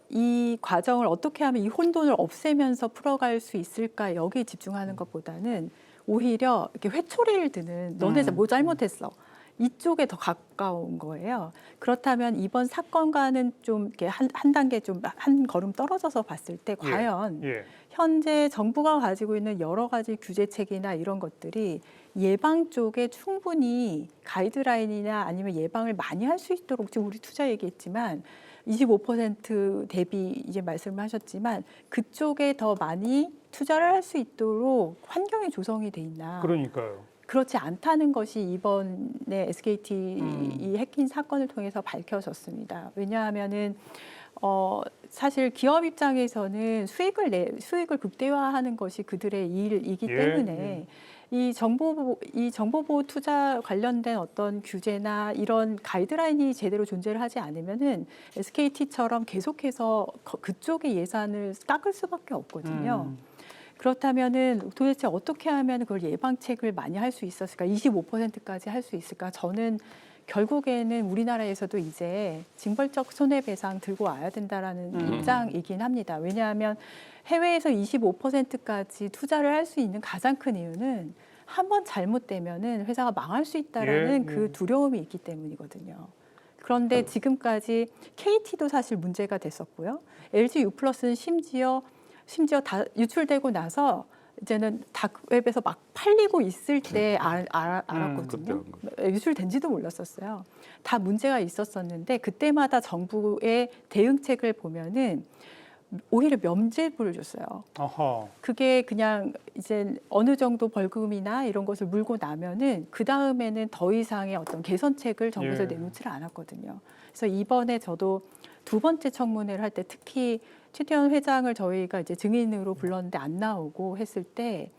이 과정을 어떻게 하면 이 혼돈을 없애면서 풀어갈 수 있을까 여기에 집중하는 것보다는 오히려 이렇게 회초리를 드는 너네 뭐 잘못했어 이쪽에 더 가까운 거예요. 그렇다면 이번 사건과는 좀 이렇게 한 단계 좀 한 걸음 떨어져서 봤을 때 과연 현재 정부가 가지고 있는 여러 가지 규제책이나 이런 것들이 예방 쪽에 충분히 가이드라인이나 아니면 예방을 많이 할 수 있도록 지금 우리 투자 얘기했지만 25% 대비 이제 말씀하셨지만 그쪽에 더 많이 투자를 할 수 있도록 환경이 조성이 돼 있나? 그러니까요. 그렇지 않다는 것이 이번에 SKT 이 해킹 사건을 통해서 밝혀졌습니다. 왜냐하면은 사실 기업 입장에서는 수익을 극대화하는 것이 그들의 일이기 때문에 이 정보보호 투자 관련된 어떤 규제나 이런 가이드라인이 제대로 존재를 하지 않으면은 SKT처럼 계속해서 그쪽의 예산을 깎을 수밖에 없거든요. 그렇다면은 도대체 어떻게 하면 그걸 예방책을 많이 할 수 있었을까? 25%까지 할 수 있을까? 저는 결국에는 우리나라에서도 이제 징벌적 손해배상 들고 와야 된다라는 입장이긴 합니다. 왜냐하면 해외에서 25%까지 투자를 할 수 있는 가장 큰 이유는 한 번 잘못되면은 회사가 망할 수 있다라는 그 두려움이 있기 때문이거든요. 그런데 지금까지 KT도 사실 문제가 됐었고요. LG U+는 심지어 다 유출되고 나서 이제는 다크웹에서 막 팔리고 있을 때 알았거든요. 유출된지도 몰랐었어요. 다 문제가 있었었는데 그때마다 정부의 대응책을 보면은 오히려 면죄부를 줬어요. 아하. 그게 그냥 이제 어느 정도 벌금이나 이런 것을 물고 나면은 그 다음에는 더 이상의 어떤 개선책을 정부에서 예. 내놓지를 않았거든요. 그래서 이번에 저도 두 번째 청문회를 할 때 특히 최태원 회장을 저희가 이제 증인으로 불렀는데 안 나오고 했을 때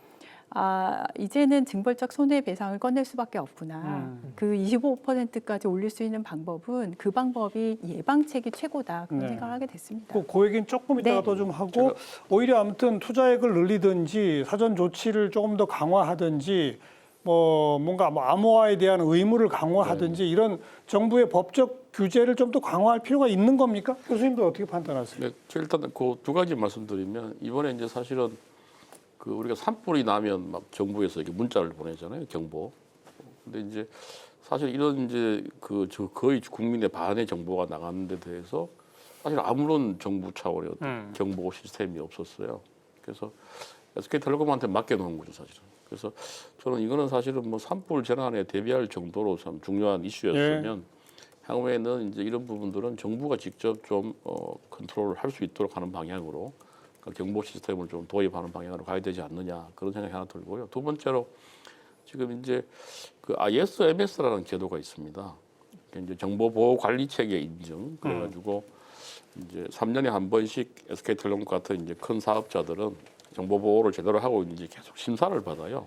이제는 징벌적 손해배상을 꺼낼 수밖에 없구나. 그 25%까지 올릴 수 있는 방법은 그 방법이 예방책이 최고다. 그런 네. 생각을 하게 됐습니다. 그 얘기는 조금 이따가 네. 또 좀 하고 오히려 아무튼 투자액을 늘리든지 사전 조치를 조금 더 강화하든지 뭔가 암호화에 대한 의무를 강화하든지 이런 정부의 법적 규제를 좀 더 강화할 필요가 있는 겁니까? 교수님도 어떻게 판단하세요? 네, 저 일단 그 두 가지 말씀드리면 이번에 이제 사실은 그 우리가 산불이 나면 막 정부에서 이렇게 문자를 보내잖아요, 경보. 근데 이제 사실 이런 이제 거의 국민의 반의 정보가 나가는 데 대해서 사실 아무런 정부 차원의 어떤 경보 시스템이 없었어요. 그래서 SK텔레콤한테 맡겨놓은 거죠, 사실은. 그래서 저는 이거는 사실은 뭐 산불 재난에 대비할 정도로 참 중요한 이슈였으면 향후에는 이제 이런 부분들은 정부가 직접 좀 컨트롤을 할 수 있도록 하는 방향으로 그러니까 경보 시스템을 좀 도입하는 방향으로 가야 되지 않느냐 그런 생각이 하나 들고요. 두 번째로 지금 이제 그 ISMS라는 제도가 있습니다. 이제 정보보호관리체계 인증 그래가지고 이제 3년에 한 번씩 SK텔레콤 같은 이제 큰 사업자들은 정보보호를 제대로 하고 있는지 계속 심사를 받아요.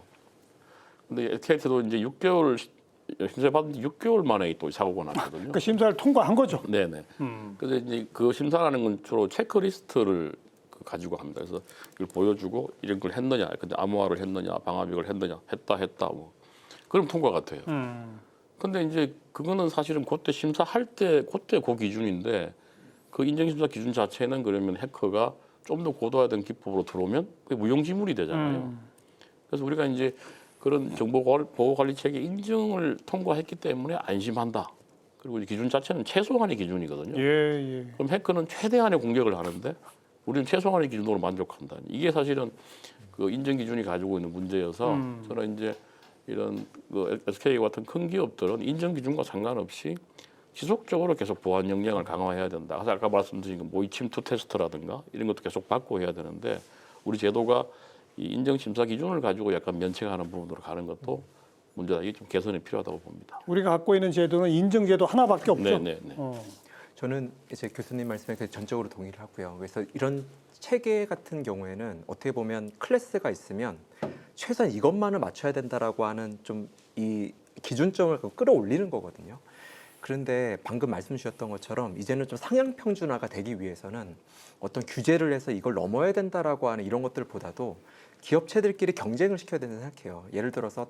근데 SKT도 이제 6개월 심사 받은 지 6개월 만에 또 사고가 났거든요. 그 심사를 통과한 거죠. 네네. 그래서 이제 그 심사라는 건 주로 체크리스트를 가지고 합니다. 그래서 이걸 보여주고 이런 걸 했느냐, 근데 암호화를 했느냐, 방화벽을 했느냐, 했다 뭐 그럼 통과가 돼요. 근데 이제 그거는 사실은 그때 심사할 때 그때 그 기준인데 그 인정심사 기준 자체는 그러면 해커가 좀 더 고도화된 기법으로 들어오면 그게 무용지물이 되잖아요. 그래서 우리가 이제 그런 정보보호관리 체계 인증을 통과했기 때문에 안심한다. 그리고 이 기준 자체는 최소한의 기준이거든요. 예. 그럼 해커는 최대한의 공격을 하는데 우리는 최소한의 기준으로 만족한다. 이게 사실은 그 인증 기준이 가지고 있는 문제여서 저는 이제 이런 그 SK 같은 큰 기업들은 인증 기준과 상관없이 지속적으로 계속 보안 역량을 강화해야 된다. 그래서 아까 말씀드린 그 모의 침투 테스트라든가 이런 것도 계속 받고 해야 되는데 우리 제도가 이 인정 심사 기준을 가지고 약간 면책하는 부분으로 가는 것도 문제다. 이게 좀 개선이 필요하다고 봅니다. 우리가 갖고 있는 제도는 인증제도 하나밖에 없죠. 네. 저는 이제 교수님 말씀에 전적으로 동의를 하고요. 그래서 이런 체계 같은 경우에는 어떻게 보면 클래스가 있으면 최소한 이것만을 맞춰야 된다라고 하는 좀 이 기준점을 끌어올리는 거거든요. 그런데 방금 말씀 주셨던 것처럼 이제는 좀 상향 평준화가 되기 위해서는 어떤 규제를 해서 이걸 넘어야 된다라고 하는 이런 것들보다도 기업체들끼리 경쟁을 시켜야 된다고 생각해요. 예를 들어서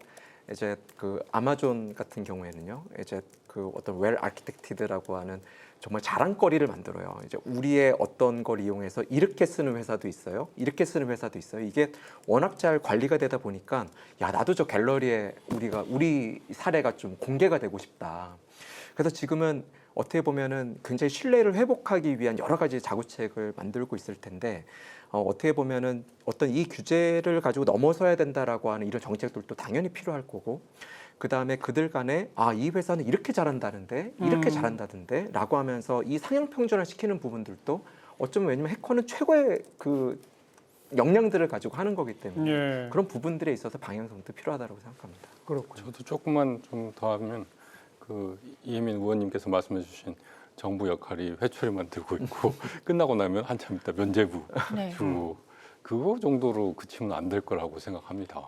이제 그 아마존 같은 경우에는요, 이제 그 어떤 웰 아키텍티드라고 하는 정말 자랑거리를 만들어요. 이제 우리의 어떤 걸 이용해서 이렇게 쓰는 회사도 있어요. 이렇게 쓰는 회사도 있어요. 이게 워낙 잘 관리가 되다 보니까 야, 나도 저 갤러리에 우리 사례가 좀 공개가 되고 싶다. 그래서 지금은 어떻게 보면은 굉장히 신뢰를 회복하기 위한 여러 가지 자구책을 만들고 있을 텐데 어떻게 보면은 어떤 이 규제를 가지고 넘어서야 된다라고 하는 이런 정책들도 당연히 필요할 거고 그 다음에 그들 간에 이 회사는 이렇게 잘한다는데 이렇게 잘한다던데 라고 하면서 이 상향 평준화 시키는 부분들도 어쩌면 왜냐면 해커는 최고의 그 역량들을 가지고 하는 거기 때문에 그런 부분들에 있어서 방향성도 필요하다고 생각합니다. 그렇군요. 저도 조금만 좀 더 하면 그 이혜민 의원님께서 말씀해주신 정부 역할이 회초리만 들고 있고 끝나고 나면 한참 있다 면죄부 주고 그거 정도로 그치면 안 될 거라고 생각합니다.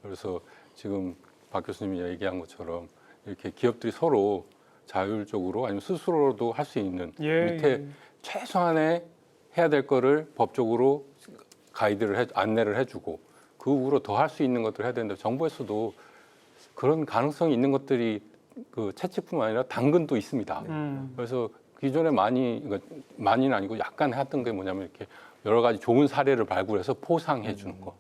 그래서 지금 박 교수님이 얘기한 것처럼 이렇게 기업들이 서로 자율적으로 아니면 스스로도 할 수 있는 밑에 최소한의 해야 될 거를 법적으로 안내를 해주고 그 후로 더 할 수 있는 것들을 해야 되는데 정부에서도 그런 가능성이 있는 것들이 그 채찍뿐만 아니라 당근도 있습니다. 그래서 기존에 많이는 아니고 약간 했던 게 뭐냐면 이렇게 여러 가지 좋은 사례를 발굴해서 포상해 주는 거.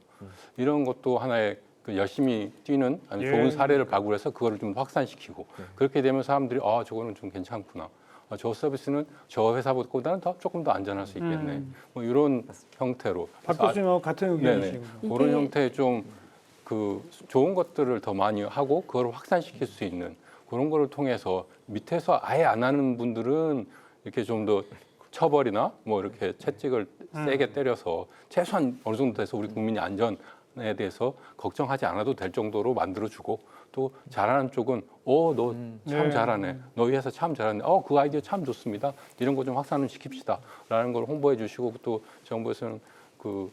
이런 것도 하나의 그 열심히 뛰는 좋은 사례를 발굴해서 그거를 좀 확산시키고 그렇게 되면 사람들이 저거는 좀 괜찮구나. 저 서비스는 저 회사보다는 조금 더 안전할 수 있겠네. 뭐 이런 형태로. 박 교수님하고 같은 의견이시군요. 그런 형태의 좀 그 좋은 것들을 더 많이 하고 그걸 확산시킬 수 있는 그런 거를 통해서 밑에서 아예 안 하는 분들은 이렇게 좀 더 처벌이나 뭐 이렇게 채찍을 세게 때려서 최소한 어느 정도 돼서 우리 국민의 안전에 대해서 걱정하지 않아도 될 정도로 만들어주고 또 잘하는 쪽은 너 참 네. 잘하네. 너희 회사 참 잘하네. 그 아이디어 참 좋습니다. 이런 거 좀 확산을 시킵시다라는 걸 홍보해 주시고 또 정부에서는 그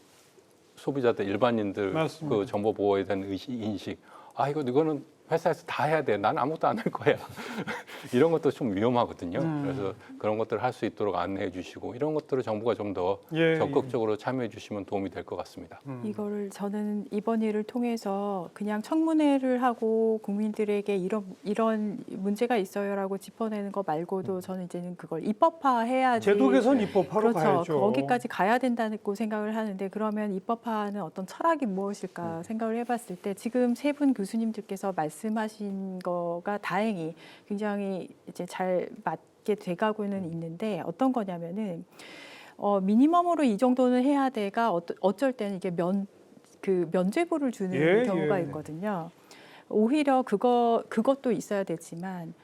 소비자들 일반인들 맞습니다. 그 정보 보호에 대한 인식. 이거는 회사에서 다 해야 돼. 난 아무것도 안 할 거야. 이런 것도 좀 위험하거든요. 그래서 그런 것들을 할 수 있도록 안내해 주시고 이런 것들을 정부가 좀 더 예, 적극적으로 참여해 주시면 도움이 될 것 같습니다. 이거를 저는 이번 일을 통해서 그냥 청문회를 하고 국민들에게 이런 문제가 있어요라고 짚어내는 거 말고도 저는 이제는 그걸 입법화해야지. 제도 개선 입법하러 그렇죠. 가야죠. 거기까지 가야 된다고 생각을 하는데 그러면 입법화는 어떤 철학이 무엇일까 생각을 해봤을 때 지금 세 분 교수님들께서 말씀하신 거가 다행히 굉장히 이제 잘 맞게 돼가고는 있는데 어떤 거냐면은 미니멈으로 이 정도는 해야 돼가 어쩔 때는 이게 면죄부를 주는 예, 경우가 예. 있거든요. 오히려 그것도 있어야 되지만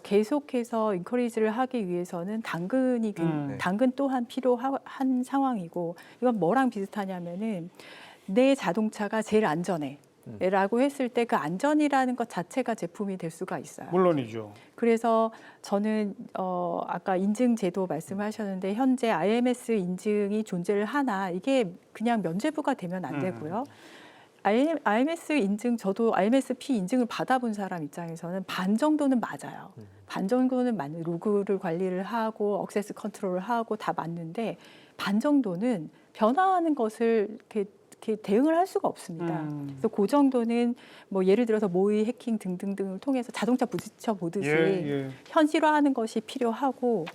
계속해서 인커리지를 하기 위해서는 당근 또한 필요한 상황이고 이건 뭐랑 비슷하냐면은 내 자동차가 제일 안전해. 라고 했을 때 그 안전이라는 것 자체가 제품이 될 수가 있어요. 물론이죠. 그래서 저는 아까 인증 제도 말씀하셨는데 현재 IMS 인증이 존재를 하나 이게 그냥 면죄부가 되면 안 되고요. IMS 인증 저도 IMSP 인증을 받아본 사람 입장에서는 반 정도는 맞아요. 반 정도는 맞는 로그를 관리를 하고 억세스 컨트롤을 하고 다 맞는데 반 정도는 변화하는 것을 이렇게 대응을 할 수가 없습니다. 그래서 그 정도는 뭐 예를 들어서 모의 해킹 등등등을 통해서 자동차 부딪혀 보듯이 현실화하는 것이 필요하고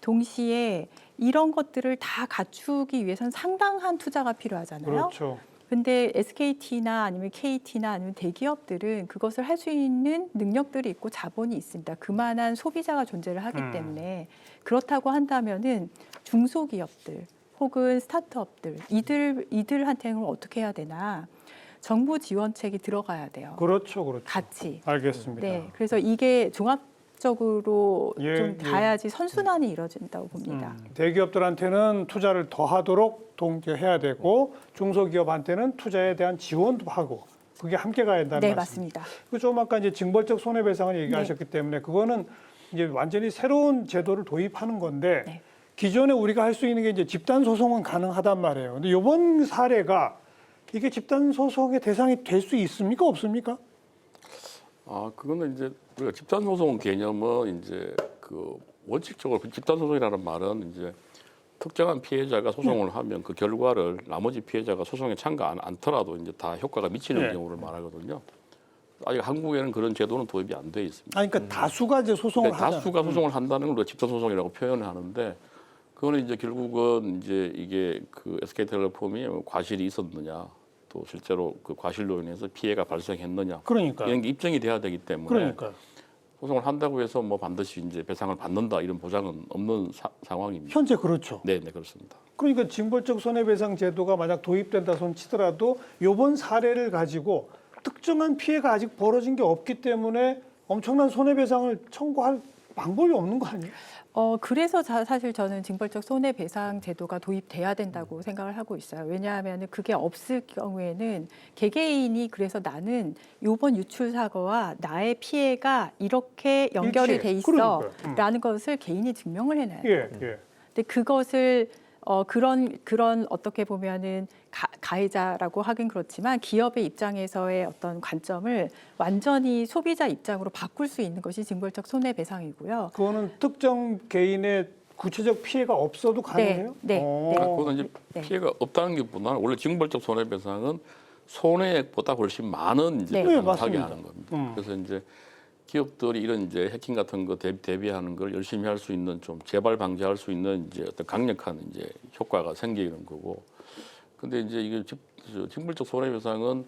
동시에 이런 것들을 다 갖추기 위해서는 상당한 투자가 필요하잖아요. 그렇죠. 근데 SKT나 아니면 KT나 아니면 대기업들은 그것을 할 수 있는 능력들이 있고 자본이 있습니다. 그만한 소비자가 존재를 하기 때문에 그렇다고 한다면은 중소기업들 혹은 스타트업들 이들한테는 어떻게 해야 되나 정부 지원책이 들어가야 돼요. 그렇죠. 같이. 알겠습니다. 네, 그래서 이게 종합적으로 예, 좀 닿아야지 선순환이 이루어진다고 봅니다. 대기업들한테는 투자를 더 하도록 동기해야 되고 중소기업한테는 투자에 대한 지원도 하고 그게 함께 가야 된다는 네, 말씀입니다. 맞습니다. 그 좀 아까 이제 징벌적 손해배상을 얘기하셨기 때문에 그거는 이제 완전히 새로운 제도를 도입하는 건데 네. 기존에 우리가 할 수 있는 게 이제 집단 소송은 가능하단 말이에요. 근데 이번 사례가 이게 집단 소송의 대상이 될 수 있습니까? 없습니까? 그거는 이제 우리가 집단 소송 개념은 이제 그 원칙적으로 집단 소송이라는 말은 이제 특정한 피해자가 소송을 하면 그 결과를 나머지 피해자가 소송에 참가 않더라도 이제 다 효과가 미치는 경우를 말하거든요. 아직 한국에는 그런 제도는 도입이 안 돼 있습니다. 그러니까 다수가 이제 소송을 그러니까 하잖아요. 다수가 소송을 한다는 걸 우리가 집단 소송이라고 표현을 하는데 그거는 이제 결국은 이제 이게 그 SK텔레콤이 과실이 있었느냐 또 실제로 그 과실로 인해서 피해가 발생했느냐 그러니까. 이런 게 입증이 돼야 되기 때문에 그러니까. 소송을 한다고 해서 뭐 반드시 이제 배상을 받는다 이런 보장은 없는 상황입니다. 현재 그렇죠. 네, 그렇습니다. 그러니까 징벌적 손해배상 제도가 만약 도입된다 손 치더라도 이번 사례를 가지고 특정한 피해가 아직 벌어진 게 없기 때문에 엄청난 손해배상을 청구할 방법이 없는 거 아니에요? 그래서 사실 저는 징벌적 손해배상 제도가 도입돼야 된다고 생각을 하고 있어요. 왜냐하면 그게 없을 경우에는 개개인이 그래서 나는 이번 유출 사고와 나의 피해가 이렇게 연결이 일치해. 돼 있어라는 그러니까요. 것을 개인이 증명을 해놔야 돼요. 예. 근데 그것을 그런 어떻게 보면은 가해자라고 하긴 그렇지만 기업의 입장에서의 어떤 관점을 완전히 소비자 입장으로 바꿀 수 있는 것이 징벌적 손해배상이고요. 그거는 특정 개인의 구체적 피해가 없어도 가능해요? 네. 그거는 이제 네. 피해가 없다는 게보다는 원래 징벌적 손해배상은 손해액보다 훨씬 많은 이제 네. 배상을 맞습니다. 하게 하는 겁니다. 그래서 이제 기업들이 이런 이제 해킹 같은 거 대비하는 걸 열심히 할 수 있는 좀 재발 방지할 수 있는 이제 어떤 강력한 이제 효과가 생기는 거고. 근데 이제 이게 징벌적 손해배상은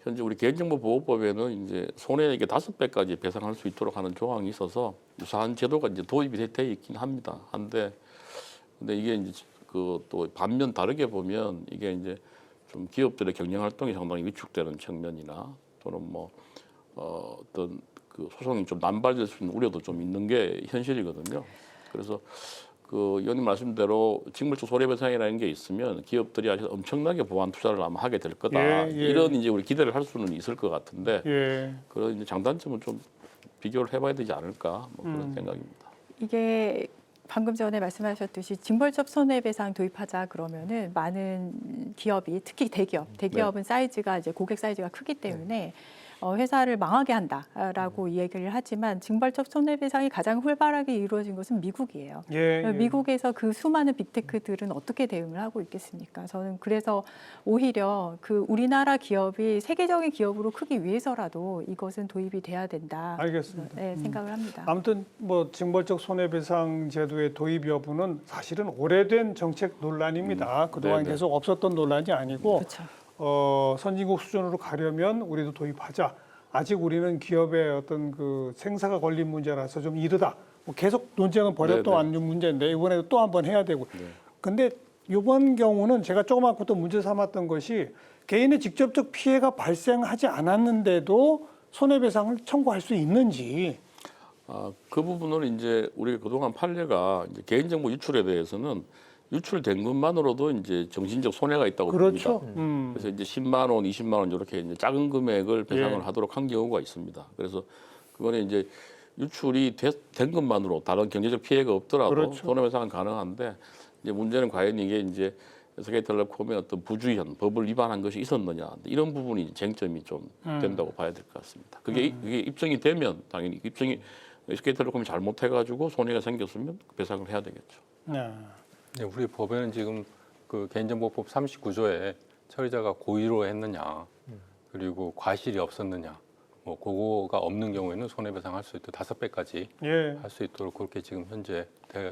현재 우리 개인정보보호법에는 이제 손해액의 5배까지 배상할 수 있도록 하는 조항이 있어서 유사한 제도가 이제 도입이 돼 있긴 합니다. 근데 이게 이제 그 또 반면 다르게 보면 이게 이제 좀 기업들의 경영 활동이 상당히 위축되는 측면이나 또는 뭐 어떤 그 소송이 좀 남발될 수 있는 우려도 좀 있는 게 현실이거든요. 그래서 그 의원님 말씀대로 직물적 손해배상이라는 게 있으면 기업들이 아주 엄청나게 보완 투자를 아마 하게 될 거다. 예, 예. 이런 이제 우리 기대를 할 수는 있을 것 같은데 예. 그런 이제 장단점은 좀 비교를 해봐야 되지 않을까 뭐 그런 생각입니다. 이게 방금 전에 말씀하셨듯이 징벌적 손해배상 도입하자 그러면은 많은 기업이 특히 대기업은 사이즈가 이제 고객 사이즈가 크기 때문에 회사를 망하게 한다라고 이야기를 하지만 징벌적 손해배상이 가장 활발하게 이루어진 것은 미국이에요. 예. 미국에서 그 수많은 빅테크들은 어떻게 대응을 하고 있겠습니까? 저는 그래서 오히려 그 우리나라 기업이 세계적인 기업으로 크기 위해서라도 이것은 도입이 돼야 된다. 알겠습니다. 네, 생각을 합니다. 아무튼 뭐 징벌적 손해배상 제도의 도입 여부는 사실은 오래된 정책 논란입니다. 그동안 네네. 계속 없었던 논란이 아니고 그렇죠. 선진국 수준으로 가려면 우리도 도입하자. 아직 우리는 기업의 어떤 그 생사가 걸린 문제라서 좀 이르다. 뭐 계속 논쟁은 벌였던 네네. 왔는 문제인데 이번에도 또 한 번 해야 되고. 네. 근데 이번 경우는 제가 조그맣고 또 문제 삼았던 것이 개인의 직접적 피해가 발생하지 않았는데도 손해배상을 청구할 수 있는지. 그 부분은 이제 우리가 그동안 판례가 이제 개인정보 유출에 대해서는 유출된 것만으로도 이제 정신적 손해가 있다고 그렇죠. 봅니다. 그래서 이제 10만 원, 20만 원 이렇게 이제 작은 금액을 배상을 예. 하도록 한 경우가 있습니다. 그래서 그거는 이제 유출이 된 것만으로 다른 경제적 피해가 없더라도 그렇죠. 손해배상은 가능한데 이제 문제는 과연 이게 이제 SK텔레콤의 어떤 부주의한 법을 위반한 것이 있었느냐 이런 부분이 쟁점이 좀 된다고 봐야 될 것 같습니다. 그게 입증이 되면 당연히 입증이 SK텔레콤이 잘못해가지고 손해가 생겼으면 배상을 해야 되겠죠. 네. 네, 우리 법에는 지금 그 개인정보법 39조에 처리자가 고의로 했느냐, 그리고 과실이 없었느냐, 뭐 그거가 없는 경우에는 손해배상할 수 있도록 5배까지 예. 할 수 있도록 그렇게 지금 현재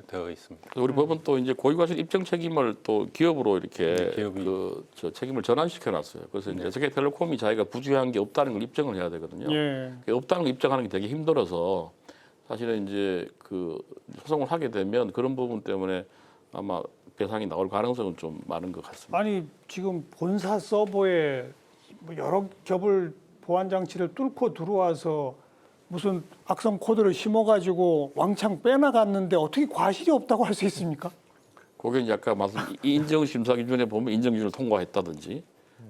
되어 있습니다. 그래서 우리 법은 또 이제 고의과실 입증 책임을 또 기업으로 이렇게 네, 기업이. 저 책임을 전환시켜 놨어요. 그래서 이제 SK텔레콤이 자기가 부주의한 게 없다는 걸 입증을 해야 되거든요. 예. 그 없다는 걸 입증하는 게 되게 힘들어서 사실은 이제 그 소송을 하게 되면 그런 부분 때문에 아마 배상이 나올 가능성은 좀 많은 것 같습니다. 아니 지금 본사 서버에 뭐 여러 겹을 보안 장치를 뚫고 들어와서 무슨 악성 코드를 심어가지고 왕창 빼나갔는데 어떻게 과실이 없다고 할 수 있습니까? 그게 이제 아까 말씀 이 인정 심사 기준에 보면 인정 기준을 통과했다든지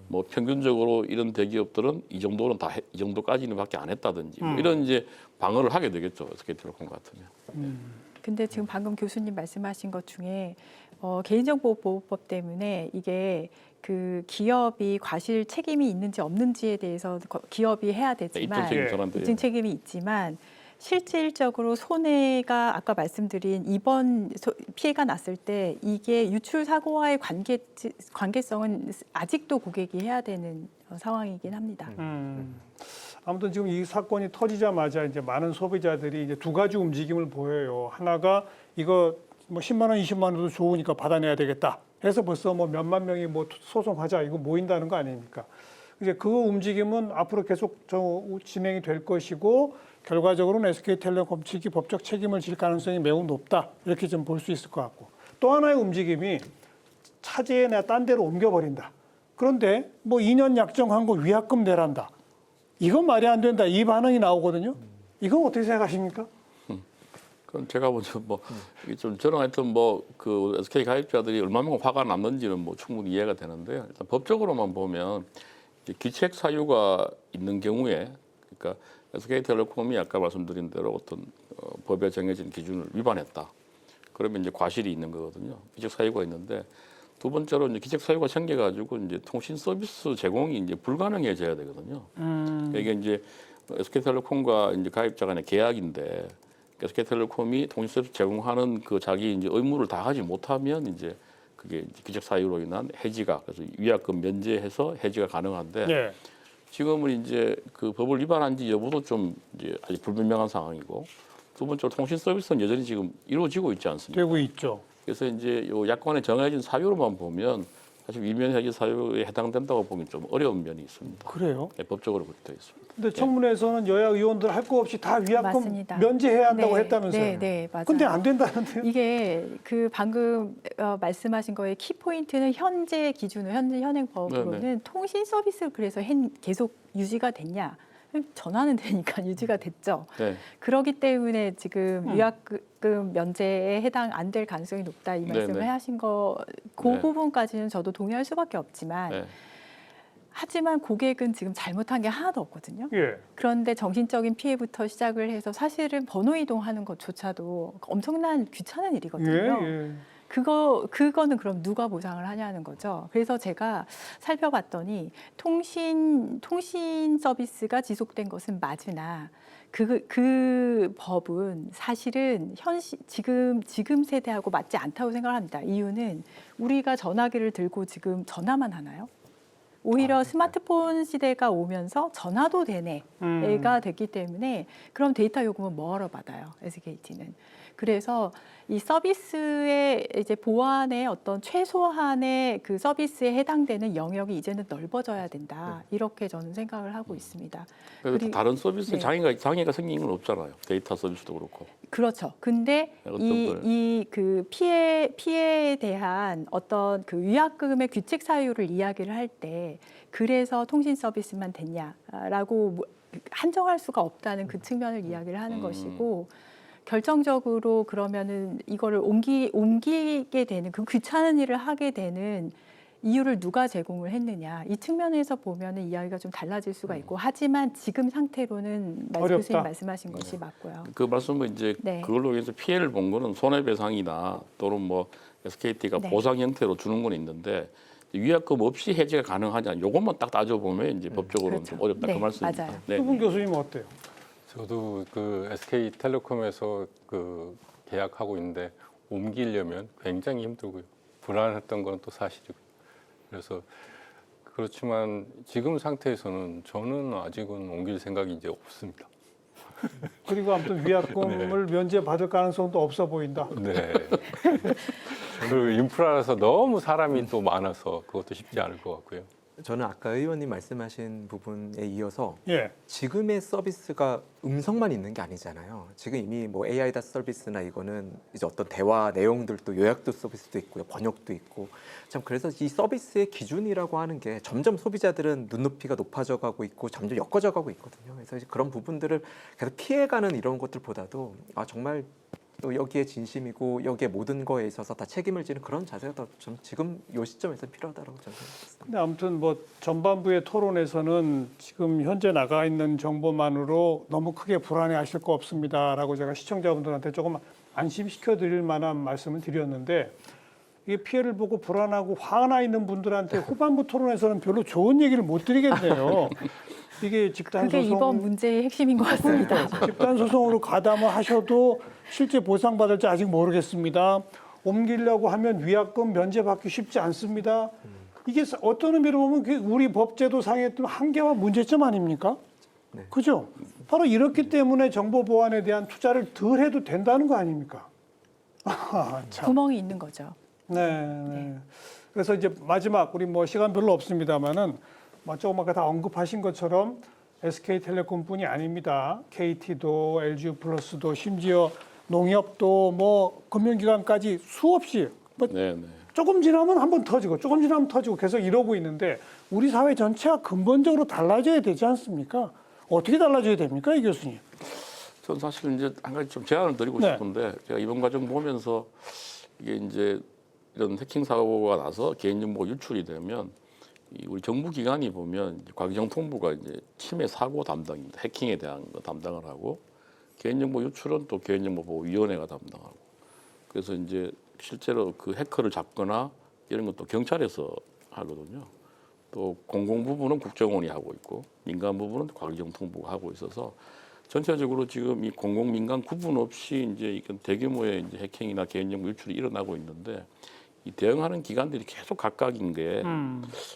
뭐 평균적으로 이런 대기업들은 이 정도는 다 이 정도까지는밖에 안 했다든지 뭐 이런 이제 방어를 하게 되겠죠. SK텔레콤 같으면. 근데 지금 방금 교수님 말씀하신 것 중에 개인정보보호법 때문에 이게 그 기업이 과실 책임이 있는지 없는지에 대해서 기업이 해야 입증 되지만 책임 전환돼요. 입증 책임이 있지만 실질적으로 손해가 아까 말씀드린 이번 피해가 났을 때 이게 유출 사고와의 관계성은 아직도 고객이 해야 되는 상황이긴 합니다. 아무튼 지금 이 사건이 터지자마자 이제 많은 소비자들이 이제 두 가지 움직임을 보여요. 하나가 이거 뭐 10만 원, 20만 원도 좋으니까 받아내야 되겠다. 해서 벌써 뭐 몇만 명이 뭐 소송하자 이거 모인다는 거 아닙니까? 이제 그 움직임은 앞으로 계속 진행이 될 것이고 결과적으로는 SK텔레콤 측이 법적 책임을 질 가능성이 매우 높다. 이렇게 좀 볼 수 있을 것 같고 또 하나의 움직임이 차제에 내가 딴 데로 옮겨버린다. 그런데 뭐 2년 약정한 거 위약금 내란다. 이건 말이 안 된다. 이 반응이 나오거든요. 이건 어떻게 생각하십니까? 그럼 제가 먼저 뭐 이게 좀 저는 하여튼 뭐 그 SK 가입자들이 얼마나 화가 났는지는 뭐 충분히 이해가 되는데요. 일단 법적으로만 보면 기책 사유가 있는 경우에 그러니까 SK텔레콤이 아까 말씀드린 대로 어떤 법에 정해진 기준을 위반했다. 그러면 이제 과실이 있는 거거든요. 기책 사유가 있는데 두 번째로 이제 기책 사유가 생겨가지고 이제 통신 서비스 제공이 이제 불가능해져야 되거든요. 이게 이제 SK텔레콤과 이제 가입자 간의 계약인데 SK텔레콤이 통신 서비스 제공하는 그 자기 이제 의무를 다하지 못하면 이제 그게 이제 기책 사유로 인한 해지가 그래서 위약금 면제해서 해지가 가능한데 네. 지금은 이제 그 법을 위반한지 여부도 좀 이제 아직 불분명한 상황이고 두 번째로 통신 서비스는 여전히 지금 이루어지고 있지 않습니까? 되고 있죠. 그래서 이제 요 약관에 정해진 사유로만 보면 사실 위면 해지 사유에 해당된다고 보기 좀 어려운 면이 있습니다. 그래요? 네, 법적으로 그렇게 되어 있습니다. 근데 청문회에서는 여야 의원들 할 거 없이 다 위약금 맞습니다. 면제해야 한다고 네, 했다면서요? 네, 네, 맞아요. 근데 안 된다는데요? 이게 그 방금 말씀하신 거의 키 포인트는 현재 기준으로 현행법으로는 네, 통신 서비스 그래서 계속 유지가 됐냐? 전화는 되니까 유지가 됐죠. 네. 그렇기 때문에 지금 위약금 면제에 해당 안 될 가능성이 높다 이 네, 말씀을 네. 하신 그 네. 부분까지는 저도 동의할 수밖에 없지만 네. 하지만 고객은 지금 잘못한 게 하나도 없거든요. 예. 그런데 정신적인 피해부터 시작을 해서 사실은 번호 이동하는 것조차도 엄청난 귀찮은 일이거든요. 예. 그거는 그럼 누가 보상을 하냐는 거죠. 그래서 제가 살펴봤더니 통신 서비스가 지속된 것은 맞으나 그 법은 사실은 지금 세대하고 맞지 않다고 생각합니다. 이유는 우리가 전화기를 들고 지금 전화만 하나요? 오히려 스마트폰 시대가 오면서 전화도 되네 가 됐기 때문에 그럼 데이터 요금은 뭐하러 받아요? SKT는. 그래서 이 서비스의 이제 보안의 어떤 최소한의 그 서비스에 해당되는 영역이 이제는 넓어져야 된다. 이렇게 저는 생각을 하고 있습니다. 그리고 다른 서비스에 네. 장애가 생긴 건 없잖아요. 데이터 서비스도 그렇고. 그렇죠. 근데 어떤 이 그 피해에 대한 어떤 그 위약금의 규칙 사유를 이야기를 할 때 그래서 통신 서비스만 됐냐라고 한정할 수가 없다는 그 측면을 이야기를 하는 것이고 결정적으로 그러면은 이거를 옮기게 되는 그 귀찮은 일을 하게 되는 이유를 누가 제공을 했느냐 이 측면에서 보면은 이야기가 좀 달라질 수가 있고 하지만 지금 상태로는 어렵다. 교수님 말씀하신 것이 맞고요. 그 말씀은 이제 네. 그걸로 인해서 피해를 본 거는 손해배상이나 또는 뭐 SKT가 네. 보상 형태로 주는 건 있는데 위약금 없이 해제가 가능하냐 요것만 딱 따져보면 이제 법적으로는 그렇죠. 좀 어렵다 네, 그 말씀입니다. 맞아요. 네. 수분 교수님은 어때요? 저도 그 SK텔레콤에서 그 계약하고 있는데 옮기려면 굉장히 힘들고요. 불안했던 건 또 사실이고요. 그래서 그렇지만 지금 상태에서는 저는 아직은 옮길 생각이 이제 없습니다. 그리고 아무튼 위약금을 면제받을 가능성도 없어 보인다. 네. 그리고 인프라라서 너무 사람이 또 많아서 그것도 쉽지 않을 것 같고요. 저는 아까 의원님 말씀하신 부분에 이어서 예. 지금의 서비스가 음성만 있는 게 아니잖아요. 지금 이미 뭐 AI 서비스나 이거는 이제 어떤 대화 내용들도 요약도 서비스도 있고요, 번역도 있고 참 그래서 이 서비스의 기준이라고 하는 게 점점 소비자들은 눈높이가 높아져 가고 있고 점점 엮어져 가고 있거든요. 그래서 이제 그런 부분들을 계속 피해가는 이런 것들보다도 아 정말 또 여기에 진심이고 여기에 모든 거에 있어서 다 책임을 지는 그런 자세가 더 좀 지금 이 시점에서 필요하다고 저는 생각합니다. 근데 아무튼 뭐 전반부의 토론에서는 지금 현재 나가 있는 정보만으로 너무 크게 불안해하실 거 없습니다라고 제가 시청자분들한테 조금 안심시켜 드릴 만한 말씀을 드렸는데 이게 피해를 보고 불안하고 화나 있는 분들한테 후반부 토론에서는 별로 좋은 얘기를 못 드리겠네요. 이게 집단 그게 소송 이번 문제의 핵심인 것 같습니다. 집단 소송으로 가담을 하셔도 실제 보상받을지 아직 모르겠습니다. 옮기려고 하면 위약금 면제받기 쉽지 않습니다. 이게 어떤 의미로 보면 우리 법제도상의 또 한계와 문제점 아닙니까? 네. 그죠? 바로 이렇기 때문에 정보 보안에 대한 투자를 덜 해도 된다는 거 아닙니까? 참. 구멍이 있는 거죠. 네. 그래서 이제 마지막 우리 뭐 시간 별로 없습니다만은 뭐 조금 아까 다 언급하신 것처럼 SK텔레콤뿐이 아닙니다. KT도 LG플러스도 심지어 농협도 뭐 금융기관까지 수없이 뭐 네. 조금 지나면 한 번 터지고 조금 지나면 터지고 계속 이러고 있는데 우리 사회 전체가 근본적으로 달라져야 되지 않습니까? 어떻게 달라져야 됩니까, 이 교수님? 전 사실 이제 한 가지 좀 제안을 드리고 네. 싶은데 제가 이번 과정 보면서 이게 이제 이런 해킹 사고가 나서 개인정보가 유출이 되면 우리 정부 기관이 보면 과기정통부가 이제 침해 사고 담당입니다. 해킹에 대한 거 담당을 하고 개인정보 유출은 또 개인정보보호위원회가 담당하고 그래서 이제 실제로 그 해커를 잡거나 이런 것도 경찰에서 하거든요. 또 공공 부분은 국정원이 하고 있고 민간 부분은 과기정통부가 하고 있어서 전체적으로 지금 이 공공 민간 구분 없이 이제 이건 대규모의 이제 해킹이나 개인정보 유출이 일어나고 있는데 이 대응하는 기관들이 계속 각각인 게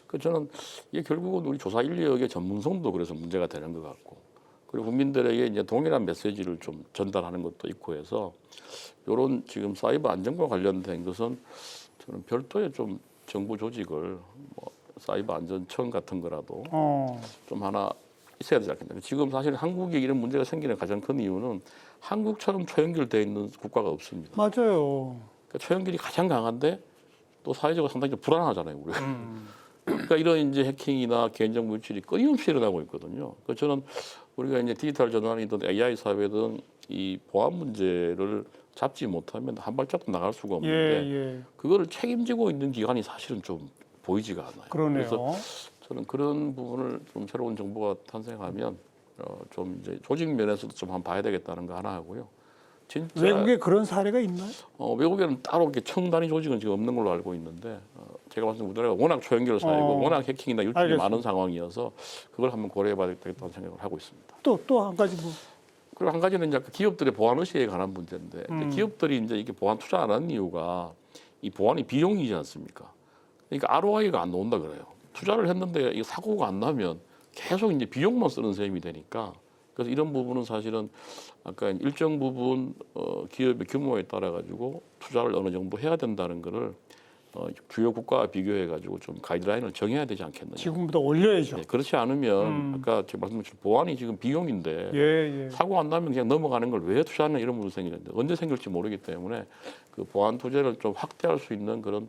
그 저는 이게 결국은 우리 조사 인력의 전문성도 그래서 문제가 되는 것 같고 그리고 국민들에게 이제 동일한 메시지를 좀 전달하는 것도 있고 해서 이런 지금 사이버 안전과 관련된 것은 저는 별도의 좀 정부 조직을 뭐 사이버 안전청 같은 거라도 좀 하나 있어야 되지 않겠나. 지금 사실 한국에 이런 문제가 생기는 가장 큰 이유는 한국처럼 초연결되어 있는 국가가 없습니다. 맞아요. 그러니까 초연결이 가장 강한데 또 사회적으로 상당히 좀 불안하잖아요, 우리가. 그러니까 이런 이제 해킹이나 개인정보 유출이 끊임없이 일어나고 있거든요. 그러니까 저는 우리가 이제 디지털 전환이든 AI 사회든 이 보안 문제를 잡지 못하면 한 발짝도 나갈 수가 없는데 예. 그거를 책임지고 있는 기관이 사실은 좀 보이지가 않아요. 그러네요. 그래서 저는 그런 부분을 좀 새로운 정부가 탄생하면 좀 이제 조직 면에서도 좀 한번 봐야 되겠다는 거 하나 하고요. 진짜 외국에 그런 사례가 있나요? 외국에는 따로 이렇게 청단위 조직은 지금 없는 걸로 알고 있는데 제가 봤을 때 우리나라가 워낙 초연결 사회고 워낙 해킹이나 유출이 알겠습니다. 많은 상황이어서 그걸 한번 고려해봐야 되겠다는 생각을 하고 있습니다. 또 한 가지 뭐 그리고 한 가지는 이제 기업들의 보안 의식에 관한 문제인데 기업들이 이제 이게 보안 투자 안 하는 이유가 이 보안이 비용이지 않습니까? 그러니까 ROI가 안 나온다 그래요. 투자를 했는데 이 사고가 안 나면 계속 이제 비용만 쓰는 셈이 되니까 그래서 이런 부분은 사실은 아까 일정 부분 기업의 규모에 따라 가지고 투자를 어느 정도 해야 된다는 거를 주요 국가와 비교해 가지고 좀 가이드라인을 정해야 되지 않겠느냐. 지금보다 올려야죠. 네, 그렇지 않으면 아까 제가 말씀드린 보안이 지금 비용인데 예. 사고 안 나면 그냥 넘어가는 걸 왜 투자하는 이런 문제 생기는데 언제 생길지 모르기 때문에 그 보안 투자를 좀 확대할 수 있는 그런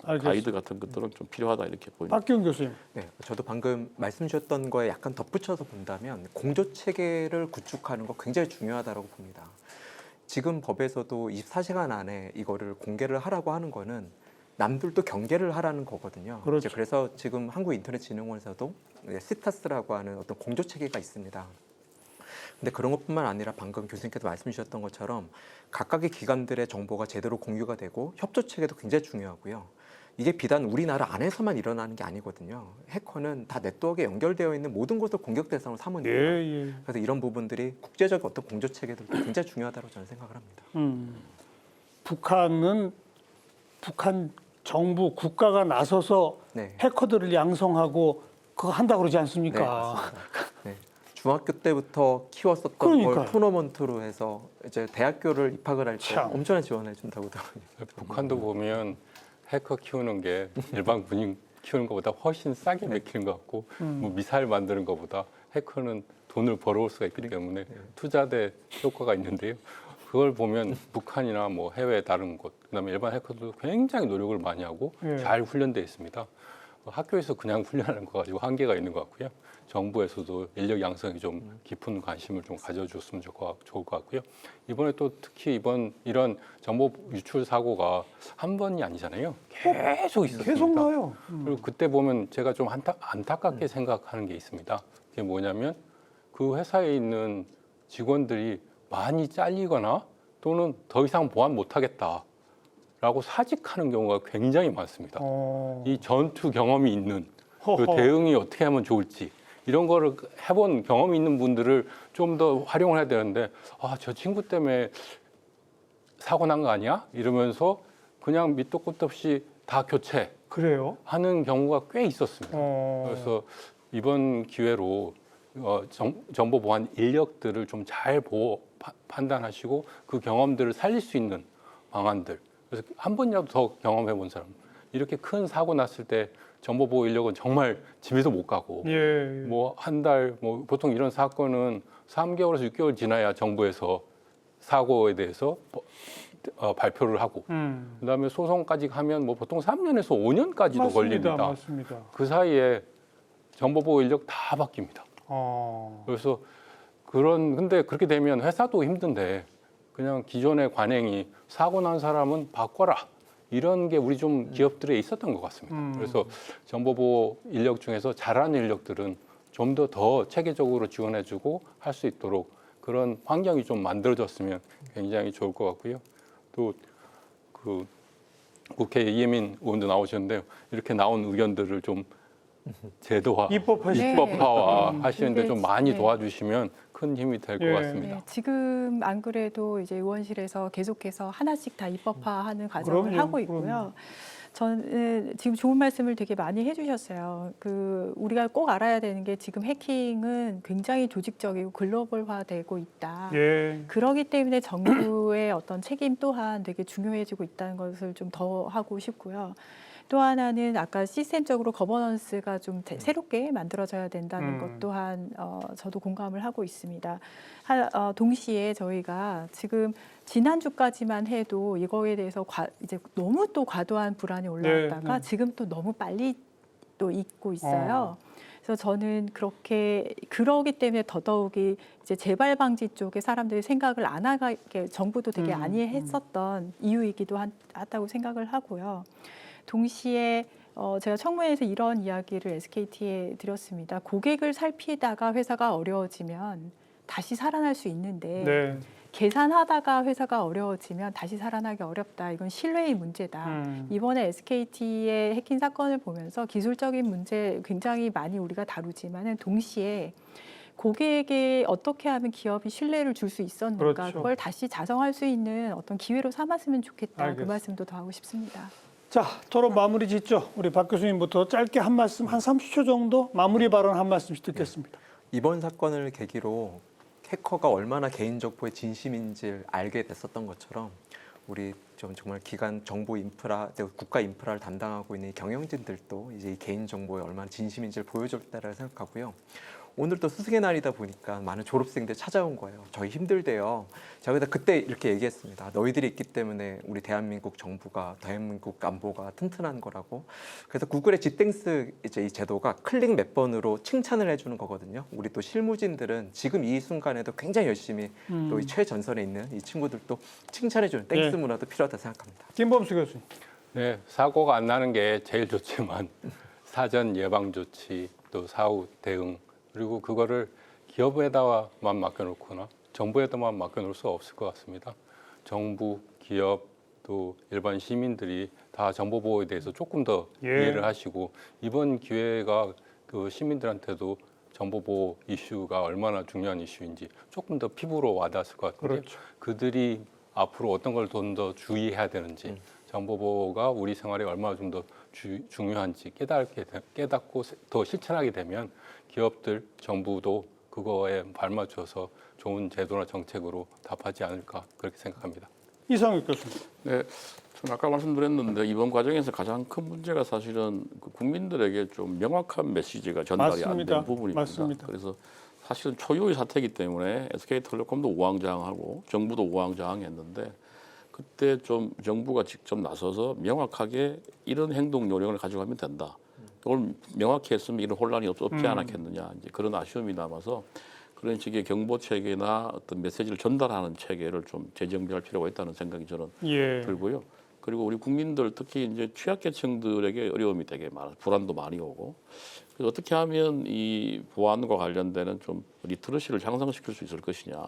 알겠습니다. 가이드 같은 것들은 좀 필요하다 이렇게 보입니다. 박기훈 교수님. 네, 저도 방금 말씀 주셨던 거에 약간 덧붙여서 본다면 공조 체계를 구축하는 거 굉장히 중요하다고 봅니다. 지금 법에서도 24시간 안에 이거를 공개를 하라고 하는 거는 남들도 경계를 하라는 거거든요. 그렇죠. 이제 그래서 지금 한국인터넷진흥원에서도 시타스라고 하는 어떤 공조 체계가 있습니다. 근데 그런 것뿐만 아니라 방금 교수님께서 말씀 주셨던 것처럼 각각의 기관들의 정보가 제대로 공유가 되고 협조 체계도 굉장히 중요하고요. 이게 비단 우리나라 안에서만 일어나는 게 아니거든요. 해커는 다 네트워크에 연결되어 있는 모든 것을 공격 대상으로 삼으니까. 예. 그래서 이런 부분들이 국제적 어떤 공조 체계들도 굉장히 중요하다고 저는 생각을 합니다. 북한 정부 국가가 나서서 네. 해커들을 양성하고 그거 한다 그러지 네, 않습니까? 맞습니다. 네. 중학교 때부터 키웠었던 그러니까요. 걸 토너먼트로 해서 이제 대학교를 입학을 할 때 참. 엄청난 지원해 준다고 하더라고요. 북한도 보면 해커 키우는 게 일반 군인 키우는 것보다 훨씬 싸게 먹히는 것 같고 뭐 미사일 만드는 것보다 해커는 돈을 벌어올 수가 있기 때문에 투자대 효과가 있는데요. 그걸 보면 북한이나 뭐 해외 다른 곳, 그다음에 일반 해커들도 굉장히 노력을 많이 하고 잘 훈련되어 있습니다. 학교에서 그냥 훈련하는 거 가지고 한계가 있는 것 같고요. 정부에서도 인력 양성에 좀 깊은 관심을 좀 가져줬으면 좋을 것 같고요. 이번에 또 특히 이런 정보 유출 사고가 한 번이 아니잖아요. 계속 있었습니다. 계속 나요. 그리고 그때 보면 제가 좀 안타깝게 생각하는 게 있습니다. 그게 뭐냐면 그 회사에 있는 직원들이 많이 잘리거나 또는 더 이상 보안 못하겠다라고 사직하는 경우가 굉장히 많습니다. 이 전투 경험이 있는 그 대응이 어떻게 하면 좋을지 이런 거를 해본 경험이 있는 분들을 좀 더 활용을 해야 되는데 저 친구 때문에 사고 난 거 아니야? 이러면서 그냥 밑도 끝도 없이 다 교체하는 그래요? 경우가 꽤 있었습니다. 그래서 이번 기회로 정보 보안 인력들을 좀 잘 판단하시고 그 경험들을 살릴 수 있는 방안들. 그래서 한 번이라도 더 경험해 본 사람. 이렇게 큰 사고 났을 때 정보 보호 인력은 정말 집에서 못 가고 예. 뭐 한 달 뭐 보통 이런 사건은 3개월에서 6개월 지나야 정부에서 사고에 대해서 발표를 하고 그다음에 소송까지 하면 뭐 보통 3년에서 5년까지도 걸립니다. 맞습니다. 그 사이에 정보 보호 인력 다 바뀝니다. 그래서 근데 그렇게 되면 회사도 힘든데 그냥 기존의 관행이 사고 난 사람은 바꿔라. 이런 게 우리 좀 기업들에 있었던 것 같습니다. 그래서 정보보호 인력 중에서 잘하는 인력들은 좀 더 체계적으로 지원해주고 할 수 있도록 그런 환경이 좀 만들어졌으면 굉장히 좋을 것 같고요. 또 그 국회 이혜민 의원도 나오셨는데요. 이렇게 나온 의견들을 좀 제도화, 입법화 하시는데 좀 많이 도와주시면 큰 힘이 될 것 같습니다. 네, 지금 안 그래도 이제 의원실에서 계속해서 하나씩 다 입법화하는 과정을 하고 있고요. 저는 지금 좋은 말씀을 되게 많이 해주셨어요. 우리가 꼭 알아야 되는 게 지금 해킹은 굉장히 조직적이고 글로벌화되고 있다. 그러기 때문에 정부의 어떤 책임 또한 되게 중요해지고 있다는 것을 좀 더 하고 싶고요. 또 하나는 아까 시스템적으로 거버넌스가 좀 새롭게 만들어져야 된다는 것 또한 저도 공감을 하고 있습니다. 동시에 저희가 지금 지난주까지만 해도 이거에 대해서 이제 너무 또 과도한 불안이 올라왔다가 지금 또 너무 빨리 또 있고 있어요. 그래서 저는 그러기 때문에 더더욱이 이제 재발 방지 쪽에 사람들이 생각을 안 하게 정부도 되게 안이했었던 이유이기도 하다고 생각을 하고요. 동시에 제가 청문회에서 이런 이야기를 SKT에 드렸습니다. 고객을 살피다가 회사가 어려워지면 다시 살아날 수 있는데 네. 계산하다가 회사가 어려워지면 다시 살아나기 어렵다. 이건 신뢰의 문제다. 이번에 SKT의 해킹 사건을 보면서 기술적인 문제 굉장히 많이 우리가 다루지만은 동시에 고객에게 어떻게 하면 기업이 신뢰를 줄 수 있었는가 그렇죠. 그걸 다시 자성할 수 있는 어떤 기회로 삼았으면 좋겠다. 알겠습니다. 그 말씀도 더 하고 싶습니다. 자, 토론 마무리 짓죠. 우리 박 교수님부터 짧게 한 말씀, 한 30초 정도 마무리 발언 한 말씀씩 듣겠습니다. 이번 사건을 계기로 해커가 얼마나 개인정보의 진심인지를 알게 됐었던 것처럼 우리 좀 정말 기관 정보 인프라, 국가 인프라를 담당하고 있는 경영진들도 이제 이 개인정보에 얼마나 진심인지를 보여줬다라고 생각하고요. 오늘 또 스승의 날이다 보니까 많은 졸업생들 찾아온 거예요. 저희 힘들대요. 자, 그때 이렇게 얘기했습니다. 너희들이 있기 때문에 우리 대한민국 정부가, 대한민국 안보가 튼튼한 거라고. 그래서 구글의 G땡스 이제 이 제도가 클릭 몇 번으로 칭찬을 해주는 거거든요. 우리 또 실무진들은 지금 이 순간에도 굉장히 열심히 또 이 최전선에 있는 이 친구들도 칭찬해주는 땡스 문화도 필요하다 생각합니다. 김범수 교수님. 네, 사고가 안 나는 게 제일 좋지만 사전 예방 조치 또 사후 대응 그리고 그거를 기업에다만 맡겨놓거나 정부에다만 맡겨놓을 수 없을 것 같습니다. 정부, 기업 또 일반 시민들이 다 정보 보호에 대해서 조금 더 이해를 하시고 이번 기회가 그 시민들한테도 정보 보호 이슈가 얼마나 중요한 이슈인지 조금 더 피부로 와닿았을 것 같은데 그렇죠. 그들이 앞으로 어떤 걸 좀 더 주의해야 되는지 정보 보호가 우리 생활에 얼마나 좀 더 중요한지 깨닫고 더 실천하게 되면 기업들, 정부도 그거에 발맞춰서 좋은 제도나 정책으로 답하지 않을까 그렇게 생각합니다. 이상욱 교수님. 네, 저는 아까 말씀드렸는데 이번 과정에서 가장 큰 문제가 사실은 그 국민들에게 좀 명확한 메시지가 전달이 안 된 부분입니다. 맞습니다. 그래서 사실은 초유의 사태이기 때문에 SK텔레콤도 우왕좌왕하고 정부도 우왕좌왕했는데 그때 좀 정부가 직접 나서서 명확하게 이런 행동 요령을 가져가면 된다. 이걸 명확히 했으면 이런 혼란이 없지 않았겠느냐. 이제 그런 아쉬움이 남아서 그런 식의 경보 체계나 어떤 메시지를 전달하는 체계를 좀 재정비할 필요가 있다는 생각이 저는 들고요. 그리고 우리 국민들 특히 이제 취약계층들에게 어려움이 되게 많아, 불안도 많이 오고. 그래서 어떻게 하면 이 보안과 관련되는 좀 리트러시를 향상시킬 수 있을 것이냐.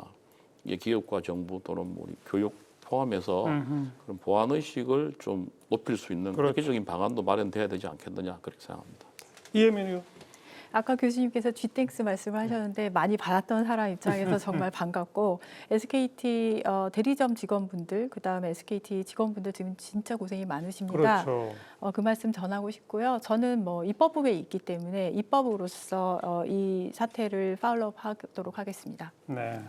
이게 기업과 정부 또는 우리 교육 포함해서 그런 보안 의식을 좀 높일 수 있는 획기적인 방안도 마련돼야 되지 않겠느냐 그렇게 생각합니다. 이혜민 의원. 아까 교수님께서 G땡스 말씀을 하셨는데 많이 받았던 사람 입장에서 정말 반갑고 SKT 대리점 직원분들 그다음에 SKT 직원분들 지금 진짜 고생이 많으십니다. 그렇죠. 그 말씀 전하고 싶고요. 저는 뭐 입법부에 있기 때문에 입법으로서 이 사태를 팔로우하도록 하겠습니다. 네.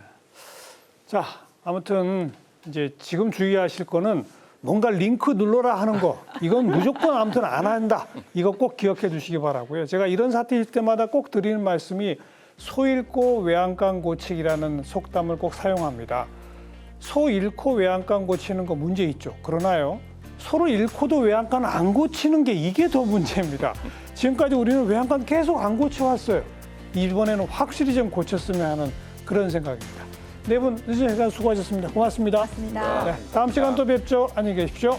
자, 아무튼 이제 지금 주의하실 거는 뭔가 링크 눌러라 하는 거 이건 무조건 아무튼 안 한다. 이거 꼭 기억해 주시기 바라고요. 제가 이런 사태일 때마다 꼭 드리는 말씀이 소 잃고 외양간 고치기라는 속담을 꼭 사용합니다. 소 잃고 외양간 고치는 거 문제 있죠. 그러나요. 소를 잃고도 외양간 안 고치는 게 이게 더 문제입니다. 지금까지 우리는 외양간 계속 안 고쳐왔어요. 이번에는 확실히 좀 고쳤으면 하는 그런 생각입니다. 네 분 늦은 시간 수고하셨습니다. 고맙습니다. 고맙습니다. 네, 다음 시간 또 뵙죠. 안녕히 계십시오.